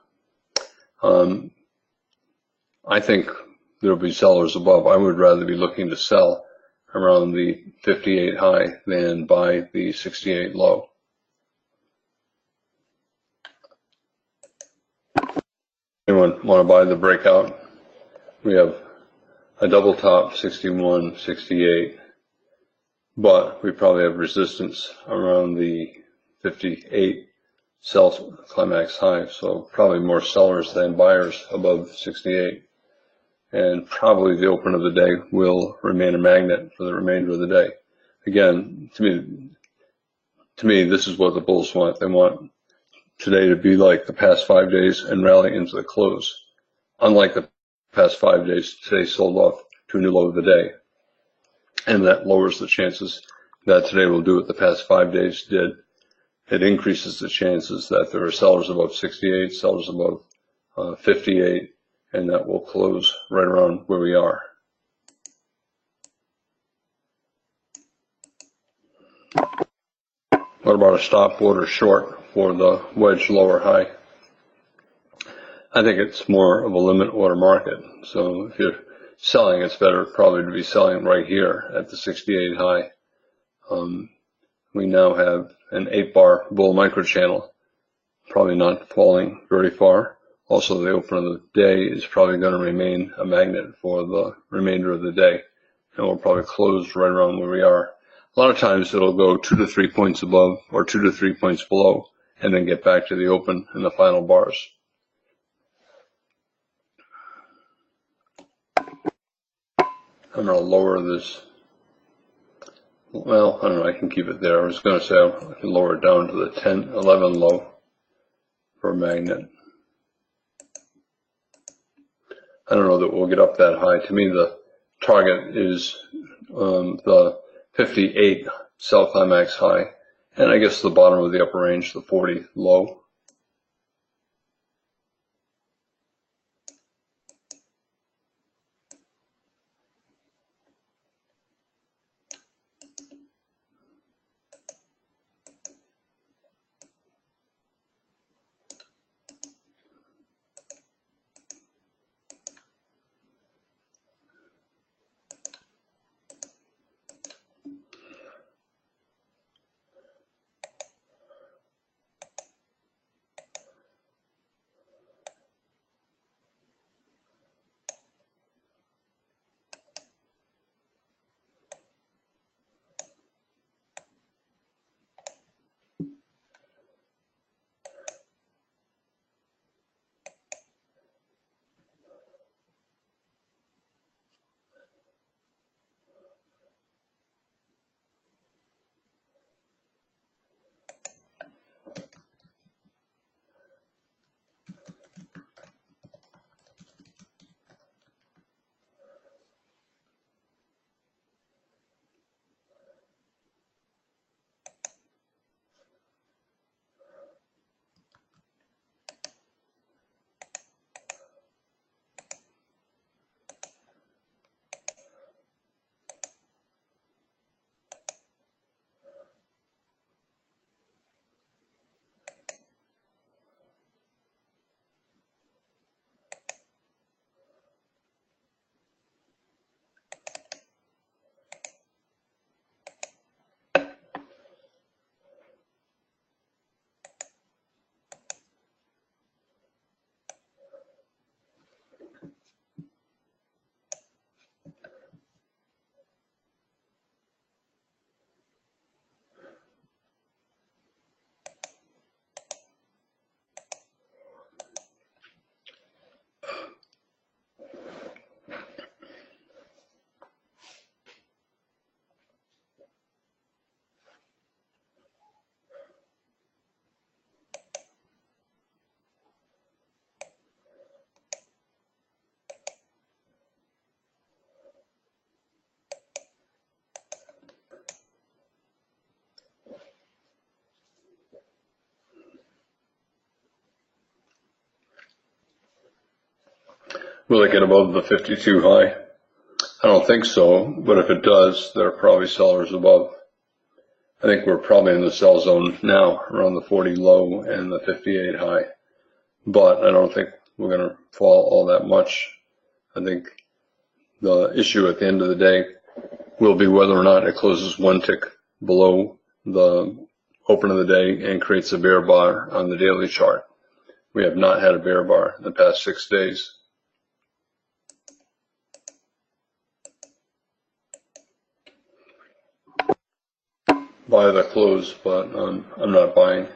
I think there'll be sellers above. I would rather be looking to sell around the 58 high than buy the 68 low. Anyone want to buy the breakout? We have a double top 61, 68, but we probably have resistance around the 58 sell climax high, so probably more sellers than buyers above 68. And probably the open of the day will remain a magnet for the remainder of the day. Again, to me, this is what the bulls want. They want today to be like the past 5 days and rally into the close. Unlike the past 5 days, today sold off to a new low of the day. And that lowers the chances that today will do what the past 5 days did. It increases the chances that there are sellers above 68, sellers above 58, and that will close right around where we are. What about a stop order short for the wedge lower high? I think it's more of a limit order market. So if you're selling, it's better probably to be selling right here at the 68 high. We now have an 8-bar bull micro channel, probably not falling very far. Also, the open of the day is probably going to remain a magnet for the remainder of the day, and we'll probably close right around where we are. A lot of times it'll go 2 to 3 points above or 2 to 3 points below, and then get back to the open in the final bars. I'm going to lower this. Well, I don't know, I can keep it there. I was going to say I can lower it down to the 10, 11 low for a magnet. I don't know that we'll get up that high. To me, the target is the 58 sell climax high, and I guess the bottom of the upper range, the 40 low. Will it get above the 52 high? I don't think so, but if it does, there are probably sellers above. I think we're probably in the sell zone now, around the 40 low and the 58 high. But I don't think we're going to fall all that much. I think the issue at the end of the day will be whether or not it closes one tick below the open of the day and creates a bear bar on the daily chart. We have not had a bear bar in the past 6 days. Buy the close, but I'm not buying.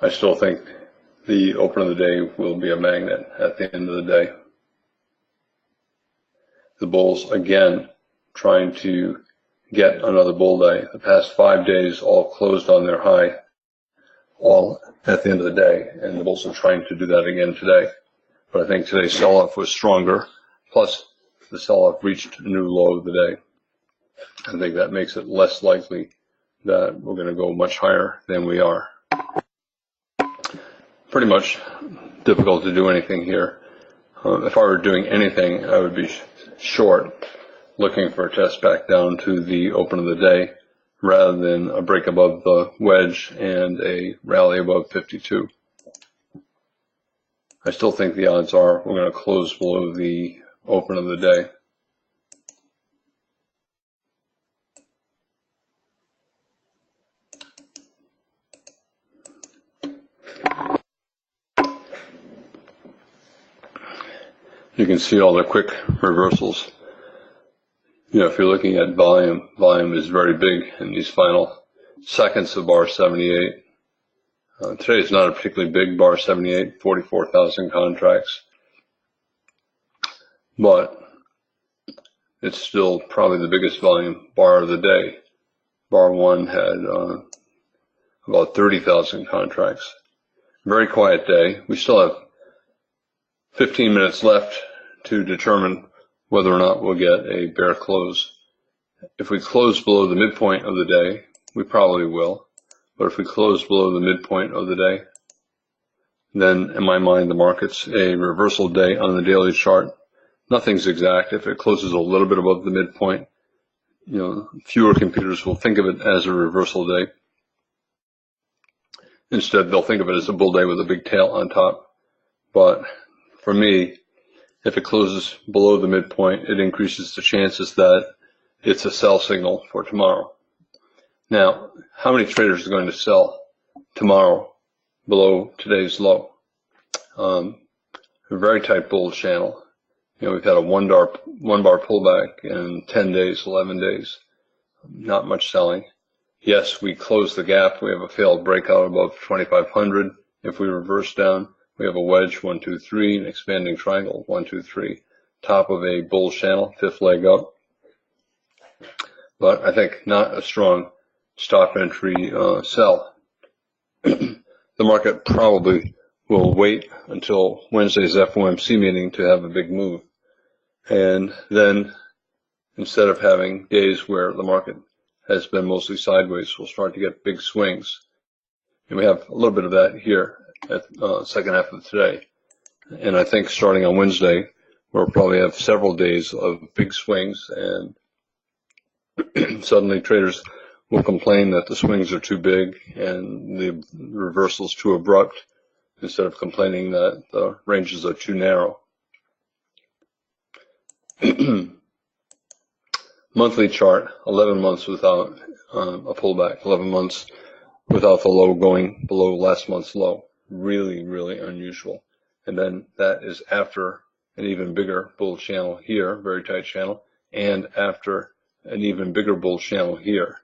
I still think the open of the day will be a magnet at the end of the day. The bulls, again, trying to get another bull day. The past 5 days all closed on their high, all at the end of the day, and the bulls are trying to do that again today. But I think today's sell-off was stronger, plus the sell-off reached a new low of the day. I think that makes it less likely that we're going to go much higher than we are. Pretty much difficult to do anything here. If I were doing anything, I would be short, looking for a test back down to the open of the day, rather than a break above the wedge and a rally above 52. I still think the odds are we're going to close below the open of the day. You can see all the quick reversals. You know, if you're looking at volume, volume is very big in these final seconds of bar 78. Today is not a particularly big bar 78, 44,000 contracts, but it's still probably the biggest volume bar of the day. Bar 1 had about 30,000 contracts. Very quiet day. We still have 15 minutes left to determine whether or not we'll get a bear close. If we close below the midpoint of the day, we probably will. But if we close below the midpoint of the day, then in my mind the market's a reversal day on the daily chart. Nothing's exact. If it closes a little bit above the midpoint, you know, fewer computers will think of it as a reversal day. Instead, they'll think of it as a bull day with a big tail on top. But for me, if it closes below the midpoint, it increases the chances that it's a sell signal for tomorrow. Now, how many traders are going to sell tomorrow below today's low? A very tight bull channel. You know, we've had a one bar pullback in 10 days, 11 days. Not much selling. Yes, we close the gap. We have a failed breakout above 2,500. If we reverse down, we have a wedge, 1, 2, 3, an expanding triangle, 1, 2, 3, top of a bull channel, fifth leg up. But I think not a strong stop entry sell. The market probably will wait until Wednesday's FOMC meeting to have a big move. And then instead of having days where the market has been mostly sideways, we'll start to get big swings. And we have a little bit of that here at second half of today. And I think starting on Wednesday, we'll probably have several days of big swings, and suddenly traders will complain that the swings are too big and the reversal's too abrupt, instead of complaining that the ranges are too narrow. Monthly chart, 11 months without a pullback, 11 months without the low going below last month's low. Really, really unusual. And then that is after an even bigger bull channel here, very tight channel, and after an even bigger bull channel here.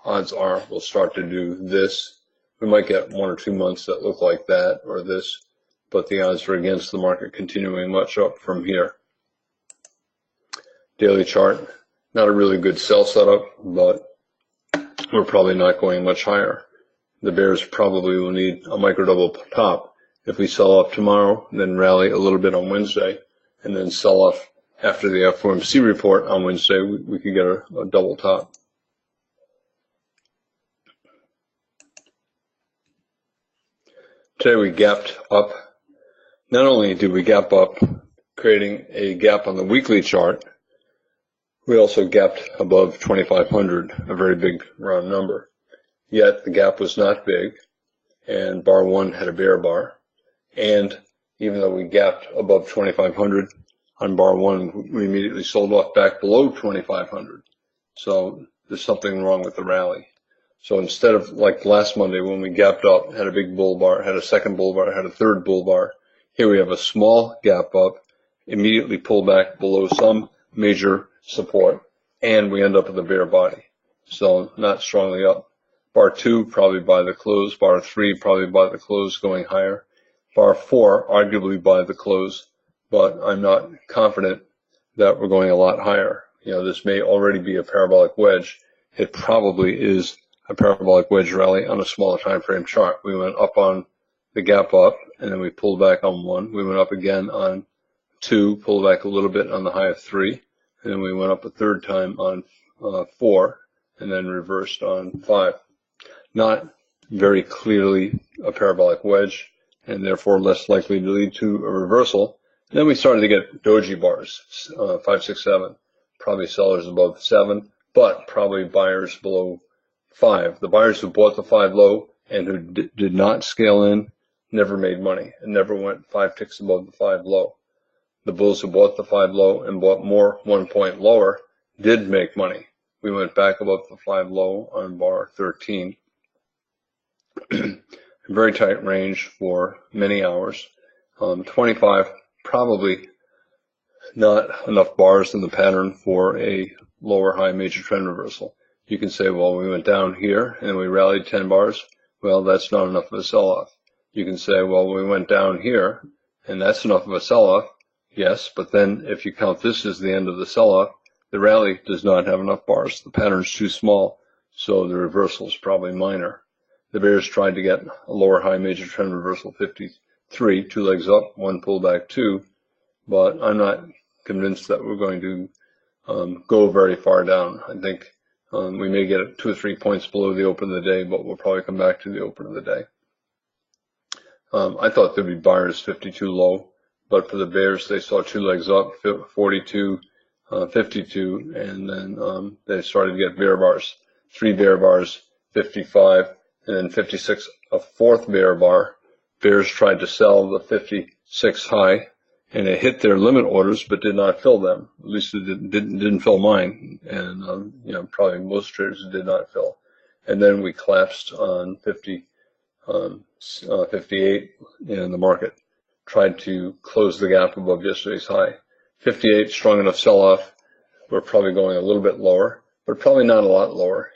Odds are we'll start to do this. We might get 1 or 2 months that look like that or this, but the odds are against the market continuing much up from here. Daily chart, not a really good sell setup, but we're probably not going much higher. The bears probably will need a micro double top. If we sell off tomorrow, then rally a little bit on Wednesday, and then sell off after the FOMC report on Wednesday, we could get a double top. Today we gapped up not only did we gap up, creating a gap on the weekly chart, we also gapped above 2,500, a very big round number. Yet the gap was not big, and bar one had a bear bar. And even though we gapped above 2,500 on bar one, we immediately sold off back below 2,500. So there's something wrong with the rally. So instead of like last Monday when we gapped up, had a big bull bar, had a second bull bar, had a third bull bar, here we have a small gap up, immediately pull back below some major support, and we end up with a bear body. So not strongly up. Bar two, probably by the close. Bar three, probably by the close, going higher. Bar four, arguably by the close, but I'm not confident that we're going a lot higher. This may already be a parabolic wedge. It probably is a parabolic wedge rally on a smaller time frame chart. We went up on the gap up, and then we pulled back on one. We went up again on two, pulled back a little bit on the high of three, and then we went up a third time on four, and then reversed on five. Not very clearly a parabolic wedge, and therefore less likely to lead to a reversal. And then we started to get doji bars, 5, 6, 7, probably sellers above 7, but probably buyers below 5. The buyers who bought the 5 low and who did not scale in never made money and never went 5 ticks above the 5 low. The bulls who bought the 5 low and bought more 1 point lower did make money. We went back above the 5 low on bar 13. A very tight range for many hours. 25, probably not enough bars in the pattern for a lower high major trend reversal. You can say, well, we went down here and we rallied 10 bars. Well, that's not enough of a sell-off. You can say, well, we went down here and that's enough of a sell-off. Yes, but then if you count this as the end of the sell-off, the rally does not have enough bars. The pattern's too small, so the reversal is probably minor. The bears tried to get a lower high major trend reversal 53, 2 legs up, 1 pullback 2, but I'm not convinced that we're going to go very far down. I think we may get 2 or 3 points below the open of the day, but we'll probably come back to the open of the day. I thought there'd be buyers 52 low, but for the bears, they saw 2 legs up, 42, 52, and then they started to get bear bars, 3 bear bars, 55, and then 56, a 4th bear bar. Bears tried to sell the 56 high, and it hit their limit orders, but did not fill them. At least it didn't fill mine, and probably most traders did not fill. And then we collapsed on 58, and the market tried to close the gap above yesterday's high. 58, strong enough sell-off. We're probably going a little bit lower, but probably not a lot lower.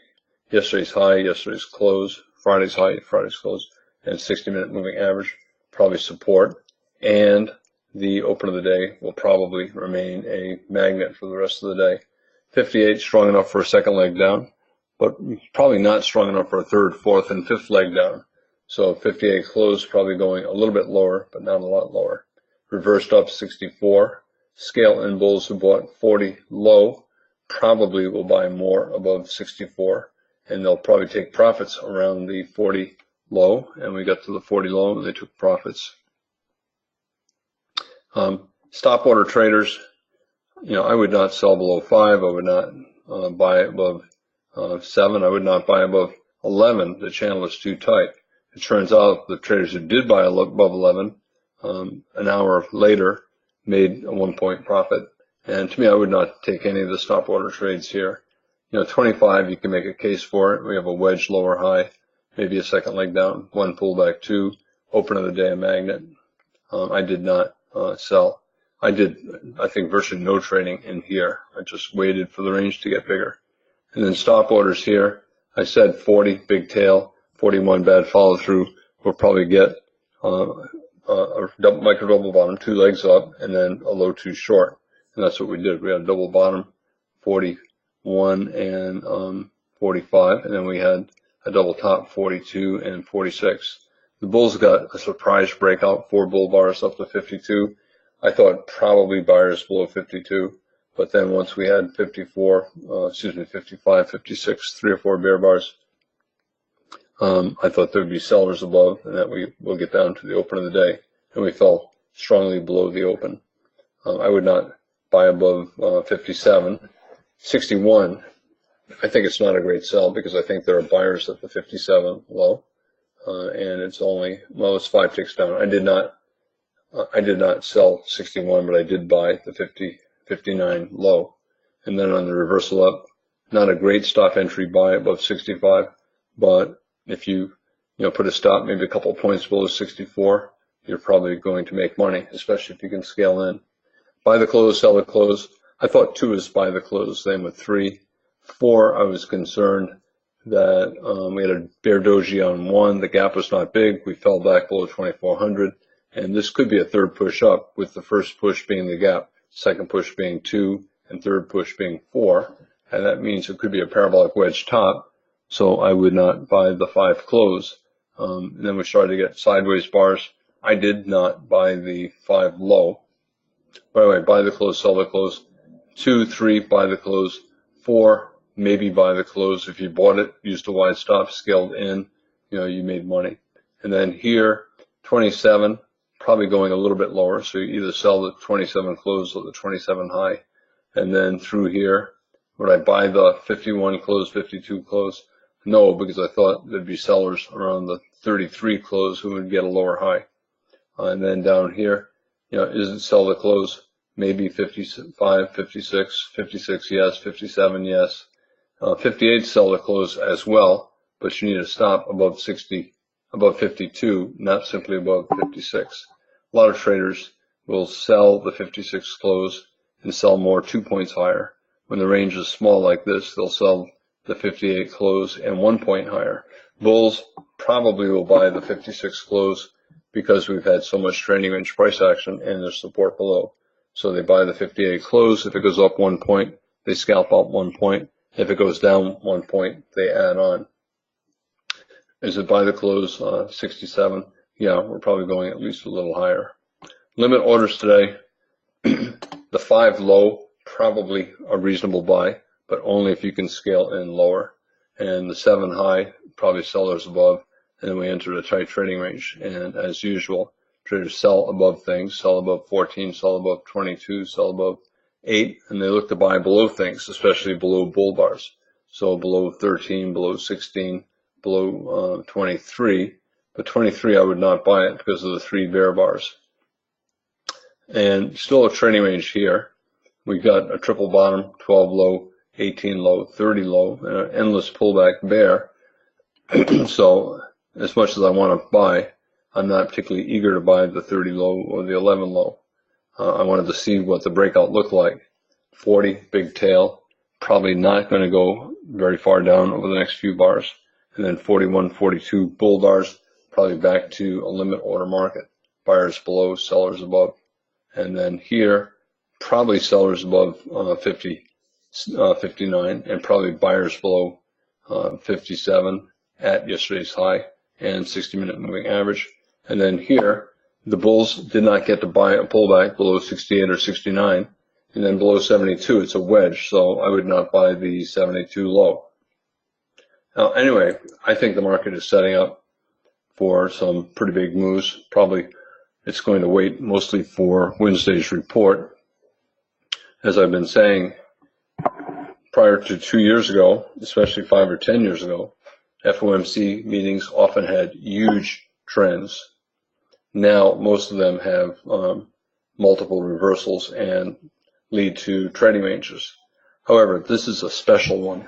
Yesterday's high, yesterday's close, Friday's high, Friday's close, and 60-minute moving average, probably support. And the open of the day will probably remain a magnet for the rest of the day. 58, strong enough for a second leg down, but probably not strong enough for a third, fourth, and fifth leg down. So 58 close, probably going a little bit lower, but not a lot lower. Reversed up 64. Scale in bulls who bought 40 low probably will buy more above 64, and they'll probably take profits around the 40 low, and we got to the 40 low and they took profits. Stop order traders, I would not sell below 5. I would not buy above 7. I would not buy above 11. The channel is too tight. It turns out the traders who did buy above 11, an hour later, made a 1 point profit. And to me, I would not take any of the stop order trades here. 25, you can make a case for it. We have a wedge lower high, maybe a second leg down, 1 pullback 2, open of the day a magnet. I did not sell. I did, I think, virtually no trading in here. I just waited for the range to get bigger. And then stop orders here. I said 40 big tail, 41 bad follow through. We'll probably get a micro double bottom, 2 legs up, and then a low 2 short. And that's what we did. We had a double bottom, 41 and 45, and then we had a double top, 42 and 46. The bulls got a surprise breakout, 4 bull bars up to 52. I thought probably buyers below 52, but then once we had 55, 56, 3 or 4 bear bars, I thought there'd be sellers above, and that we will get down to the open of the day, and we fell strongly below the open. I would not buy above 57. 61, I think it's not a great sell because I think there are buyers at the 57 low, and it's only, well, it's 5 ticks down. I did not sell 61, but I did buy the 59 low. And then on the reversal up, not a great stop entry buy above 65, but if you put a stop maybe a couple of points below 64, you're probably going to make money, especially if you can scale in. Buy the close, sell the close. I thought 2 is buy the close, same with 3. 4, I was concerned that we had a bear doji on 1. The gap was not big. We fell back below 2400, and this could be a third push up, with the first push being the gap, second push being 2, and third push being 4. And that means it could be a parabolic wedge top, so I would not buy the 5 close. Then we started to get sideways bars. I did not buy the 5 low. By the way, buy the close, sell the close. 2, 3, buy the close. 4, maybe buy the close. If you bought it, used a wide stop, scaled in, you made money. And then here, 27, probably going a little bit lower. So you either sell the 27 close or the 27 high. And then through here, would I buy the 51 close, 52 close? No, because I thought there'd be sellers around the 33 close who would get a lower high. And then down here, is it sell the close? Maybe 55, 56, 56, yes, 57, yes. 58 sell the close as well, but you need to stop above 60, above 52, not simply above 56. A lot of traders will sell the 56 close and sell more 2 points higher. When the range is small like this, they'll sell the 58 close and 1 point higher. Bulls probably will buy the 56 close because we've had so much trading range price action and there's support below. So they buy the 58 close. If it goes up 1 point, they scalp out 1 point. If it goes down 1 point, they add on. Is it buy the close 67? Yeah, we're probably going at least a little higher. Limit orders today, the 5 low, probably a reasonable buy, but only if you can scale in lower. And the 7 high, probably sellers above. And then we enter a tight trading range. And as usual, traders sell above things, sell above 14, sell above 22, sell above 8, and they look to buy below things, especially below bull bars. So below 13, below 16, below 23. But 23, I would not buy it because of the 3 bear bars. And still a trading range here. We've got a triple bottom, 12 low, 18 low, 30 low, and an endless pullback bear. So as much as I want to buy, I'm not particularly eager to buy the 30 low or the 11 low. I wanted to see what the breakout looked like. 40, big tail, probably not going to go very far down over the next few bars. And then 41, 42 bull bars, probably back to a limit order market. Buyers below, sellers above. And then here, probably sellers above 59, and probably buyers below 57 at yesterday's high and 60-minute moving average. And then here, the bulls did not get to buy a pullback below 68 or 69, and then below 72, it's a wedge, so I would not buy the 72 low. Now, anyway, I think the market is setting up for some pretty big moves. Probably it's going to wait mostly for Wednesday's report. As I've been saying, prior to 2 years ago, especially 5 or 10 years ago, FOMC meetings often had huge trends. Now, most of them have multiple reversals and lead to trading ranges. However, this is a special one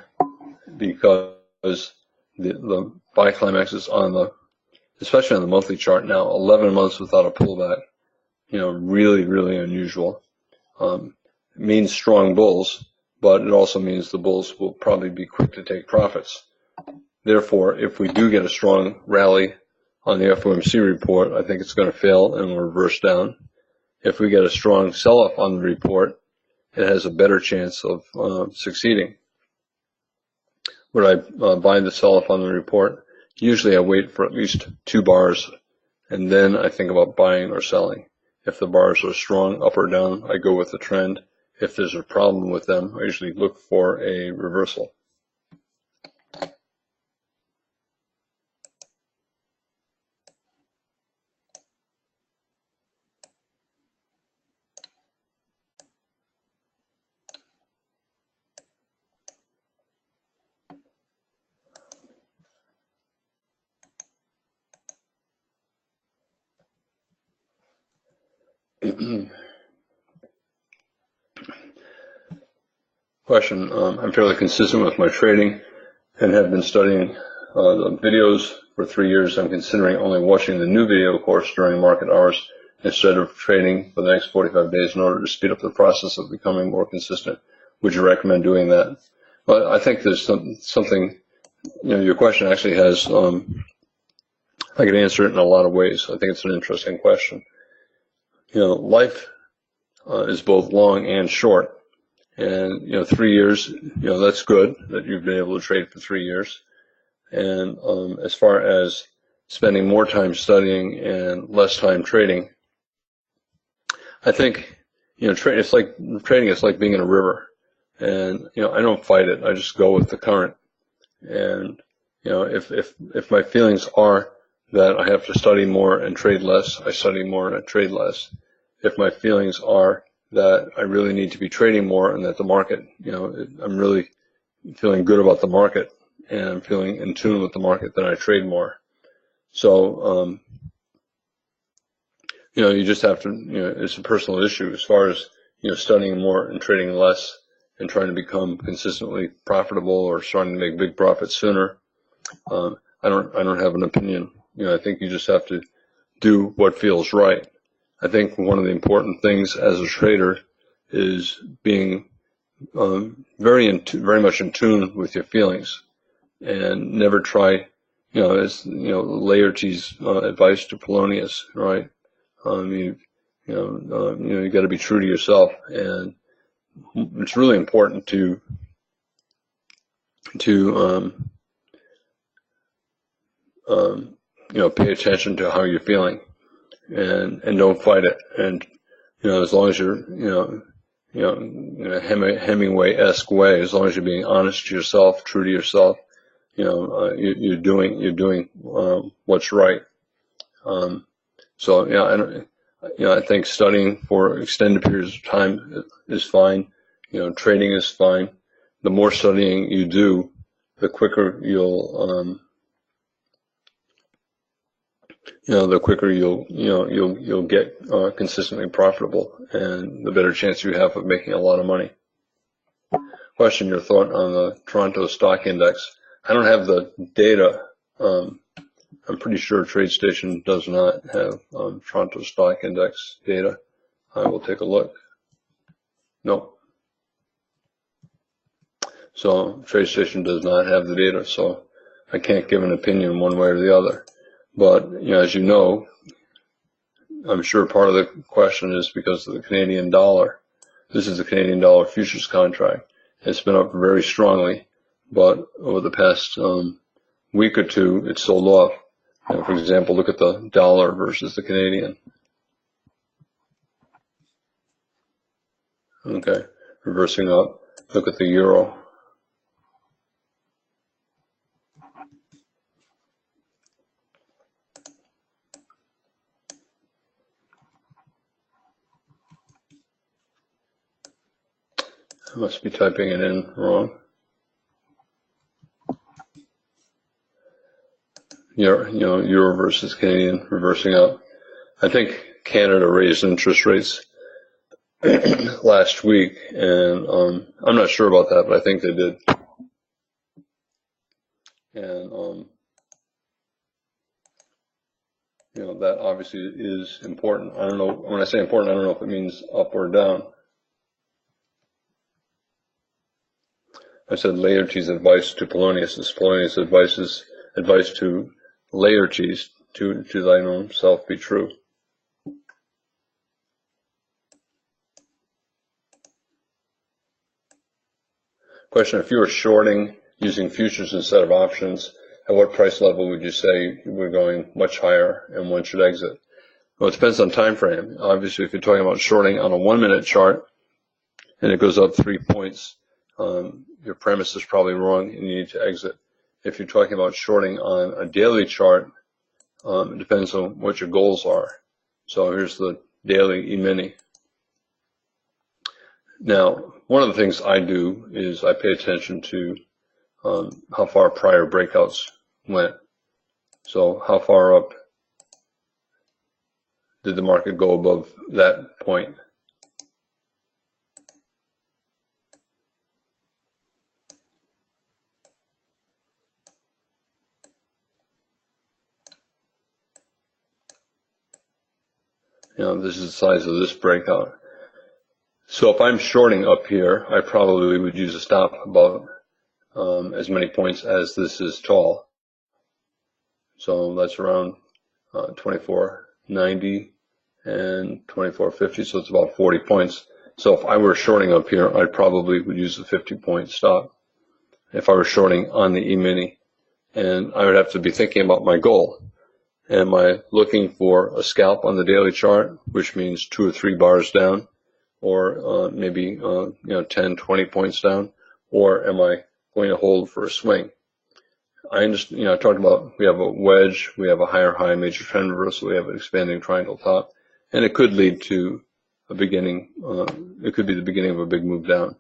because the buy climax is especially on the monthly chart now, 11 months without a pullback, really, really unusual. It means strong bulls, but it also means the bulls will probably be quick to take profits. Therefore, if we do get a strong rally on the FOMC report, I think it's going to fail and reverse down. If we get a strong sell-off on the report, it has a better chance of succeeding. Would I buy the sell-off on the report? Usually I wait for at least 2 bars, and then I think about buying or selling. If the bars are strong, up or down, I go with the trend. If there's a problem with them, I usually look for a reversal. Question, I'm fairly consistent with my trading and have been studying the videos for 3 years. I'm considering only watching the new video course during market hours instead of trading for the next 45 days in order to speed up the process of becoming more consistent. Would you recommend doing that? Well, I think there's something, your question actually has, I could answer it in a lot of ways. I think it's an interesting question. Life is both long and short. And, 3 years, that's good that you've been able to trade for 3 years. And as far as spending more time studying and less time trading, I think, trading is like being in a river. And, I don't fight it. I just go with the current. And, if my feelings are that I have to study more and trade less, I study more and I trade less. If my feelings are that I really need to be trading more and that the market, I'm really feeling good about the market and I'm feeling in tune with the market, then I trade more. So, you just have to, it's a personal issue as far as, studying more and trading less and trying to become consistently profitable or starting to make big profits sooner. I don't have an opinion. I think you just have to do what feels right. I think one of the important things as a trader is being very much in tune with your feelings, and never try, as Laertes' advice to Polonius, right? You got to be true to yourself, and it's really important to pay attention to how you're feeling. And don't fight it. And as long as you're Hemingway-esque way, as long as you're being honest to yourself, true to yourself, you're doing what's right. I think studying for extended periods of time is fine. Trading is fine. The more studying you do, the quicker you'll get consistently profitable, and the better chance you have of making a lot of money. Question, your thought on the Toronto Stock Index. I don't have the data. I'm pretty sure TradeStation does not have Toronto Stock Index data. I will take a look. No. So TradeStation does not have the data, so I can't give an opinion one way or the other. But, as you know, I'm sure part of the question is because of the Canadian dollar. This is the Canadian dollar futures contract. It's been up very strongly, but over the past week or two, it's sold off. For example, look at the dollar versus the Canadian. Okay, reversing up. Look at the euro. I must be typing it in wrong. Euro versus Canadian, reversing up. I think Canada raised interest rates last week, and I'm not sure about that, but I think they did. And that obviously is important. I don't know, when I say important, I don't know if it means up or down. I said Laertes' advice to Polonius is Polonius' advice to Laertes, to thine own self be true. Question, if you were shorting using futures instead of options, at what price level would you say we're going much higher and one should exit? Well, it depends on time frame. Obviously, if you're talking about shorting on a 1-minute chart and it goes up 3 points, your premise is probably wrong and you need to exit. If you're talking about shorting on a daily chart, it depends on what your goals are. So here's the daily E-mini. Now, one of the things I do is I pay attention to how far prior breakouts went. So how far up, did the market go above that point? This is the size of this breakout. So if I'm shorting up here, I probably would use a stop about as many points as this is tall. So that's around 2490 and 2450, so it's about 40 points. So if I were shorting up here, I probably would use a 50-point stop if I were shorting on the E-mini. And I would have to be thinking about my goal. Am I looking for a scalp on the daily chart, which means 2 or 3 bars down, or maybe 10, 20 points down, or am I going to hold for a swing? I understand, I talked about we have a wedge, we have a higher high major trend reversal, we have an expanding triangle top, and it could lead to a beginning, it could be the beginning of a big move down.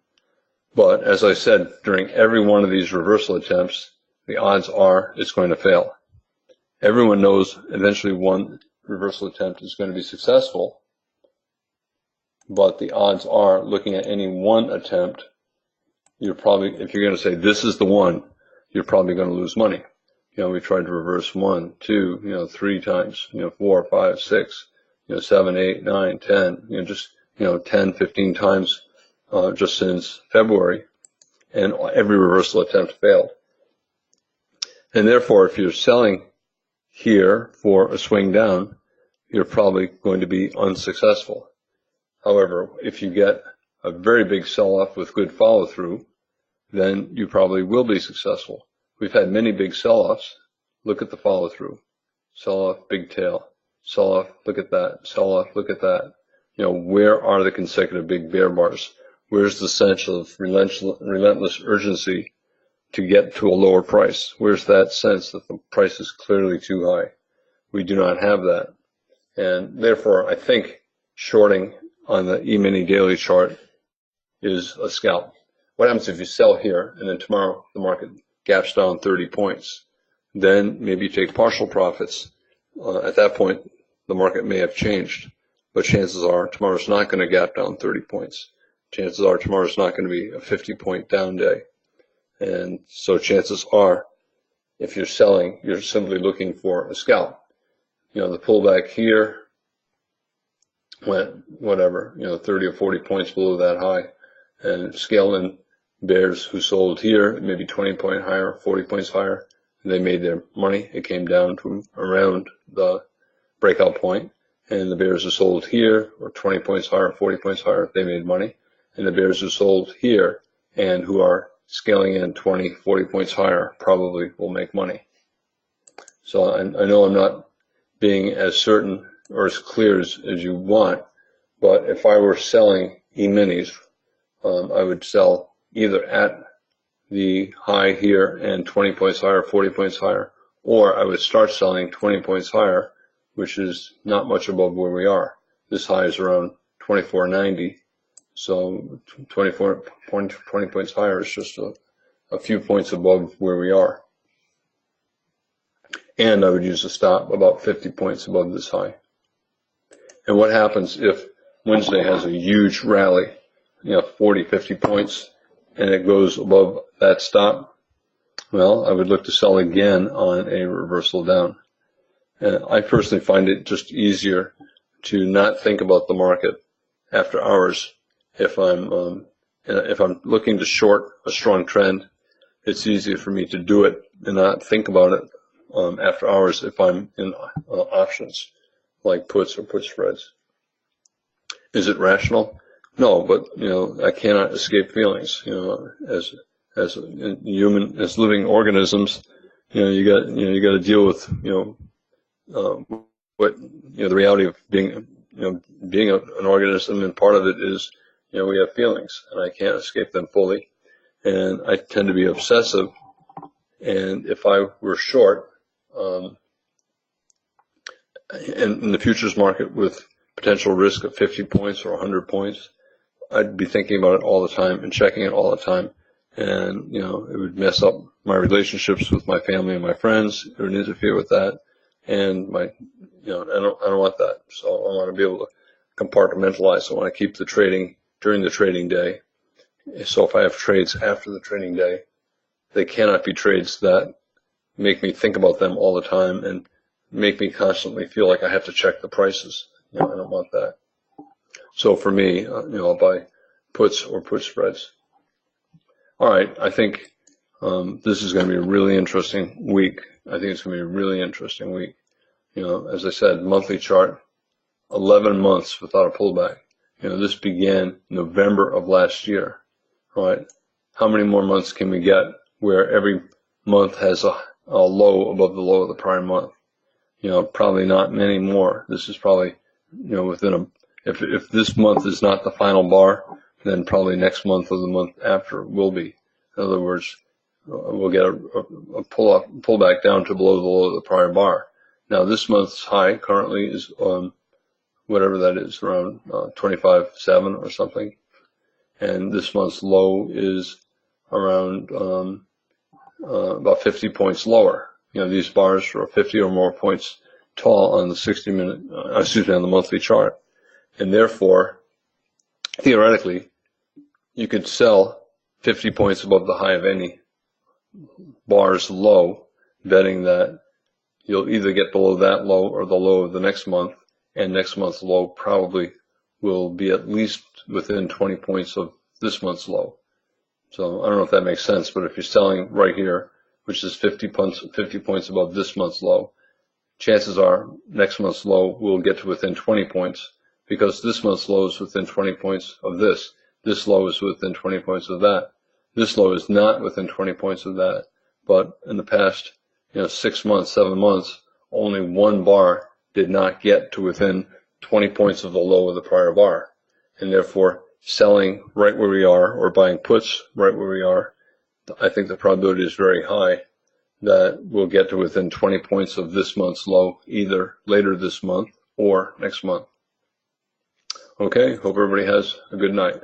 But as I said, during every one of these reversal attempts, the odds are it's going to fail. Everyone knows eventually one reversal attempt is going to be successful, but the odds are, looking at any one attempt, you're probably, if you're going to say this is the one, you're probably going to lose money. We tried to reverse 1, 2, 3 times, 4, 5, 6, 7, 8, 9, 10, just 10, 15 times just since February, and every reversal attempt failed. And therefore, if you're selling here for a swing down, you're probably going to be unsuccessful. However, if you get a very big sell-off with good follow-through, then you probably will be successful. We've had many big sell-offs. Look at the follow-through. Sell-off, big tail. Sell-off, look at that. Sell-off, look at that. Where are the consecutive big bear bars? Where's the sense of relentless urgency to get to a lower price? Where's that sense that the price is clearly too high? We do not have that. And therefore, I think shorting on the E-mini daily chart is a scalp. What happens if you sell here and then tomorrow the market gaps down 30 points? Then maybe you take partial profits. At that point, the market may have changed, but chances are tomorrow's not going to gap down 30 points. Chances are tomorrow's not going to be a 50-point down day. And so chances are, if you're selling, you're simply looking for a scalp. The pullback here went, 30 or 40 points below that high. And scale in bears who sold here, maybe 20 points higher, 40 points higher. They made their money. It came down to around the breakout point. And the bears who sold here, or 20 points higher, 40 points higher, they made money. And the bears who sold here and who are scaling in 20, 40 points higher probably will make money. So I know I'm not being as certain or as clear as you want, but if I were selling E-minis, I would sell either at the high here and 20 points higher, 40 points higher, or I would start selling 20 points higher, which is not much above where we are. This high is around 2490. So 20 points higher is just a few points above where we are. And I would use a stop about 50 points above this high. And what happens if Wednesday has a huge rally, 40, 50 points, and it goes above that stop? Well, I would look to sell again on a reversal down. And I personally find it just easier to not think about the market after hours. If I'm looking to short a strong trend, it's easier for me to do it and not think about it after hours if I'm in options like puts or put spreads. Is it rational? No, but I cannot escape feelings. As living organisms, you got to deal with the reality of being an organism, and part of it is we have feelings, and I can't escape them fully. And I tend to be obsessive. And if I were short, and in the futures market with potential risk of 50 points or 100 points, I'd be thinking about it all the time and checking it all the time. And, it would mess up my relationships with my family and my friends. It would interfere with that. and I don't want that. So I want to be able to compartmentalize. I want to keep the trading during the trading day. So if I have trades after the trading day, they cannot be trades that make me think about them all the time and make me constantly feel like I have to check the prices. I don't want that. So for me, I'll buy puts or put spreads. All right, I think this is going to be a really interesting week. I think it's going to be a really interesting week. As I said, monthly chart, 11 months without a pullback. This began November of last year, right? How many more months can we get where every month has a low above the low of the prior month? Probably not many more. This is probably, if this month is not the final bar, then probably next month or the month after will be. In other words, we'll get a pull back down to below the low of the prior bar. Now this month's high currently is whatever that is, around 25.7 or something, and this month's low is around about 50 points lower. These bars are 50 or more points tall on the on the monthly chart, and therefore, theoretically, you could sell 50 points above the high of any bar's low, betting that you'll either get below that low or the low of the next month, and next month's low probably will be at least within 20 points of this month's low. So I don't know if that makes sense, but if you're selling right here, which is 50 points above this month's low, chances are next month's low will get to within 20 points, because this month's low is within 20 points of this. This low is within 20 points of that. This low is not within 20 points of that. But in the past, 6 months, 7 months, only one bar did not get to within 20 points of the low of the prior bar. And therefore, selling right where we are or buying puts right where we are, I think the probability is very high that we'll get to within 20 points of this month's low, either later this month or next month. Okay, hope everybody has a good night.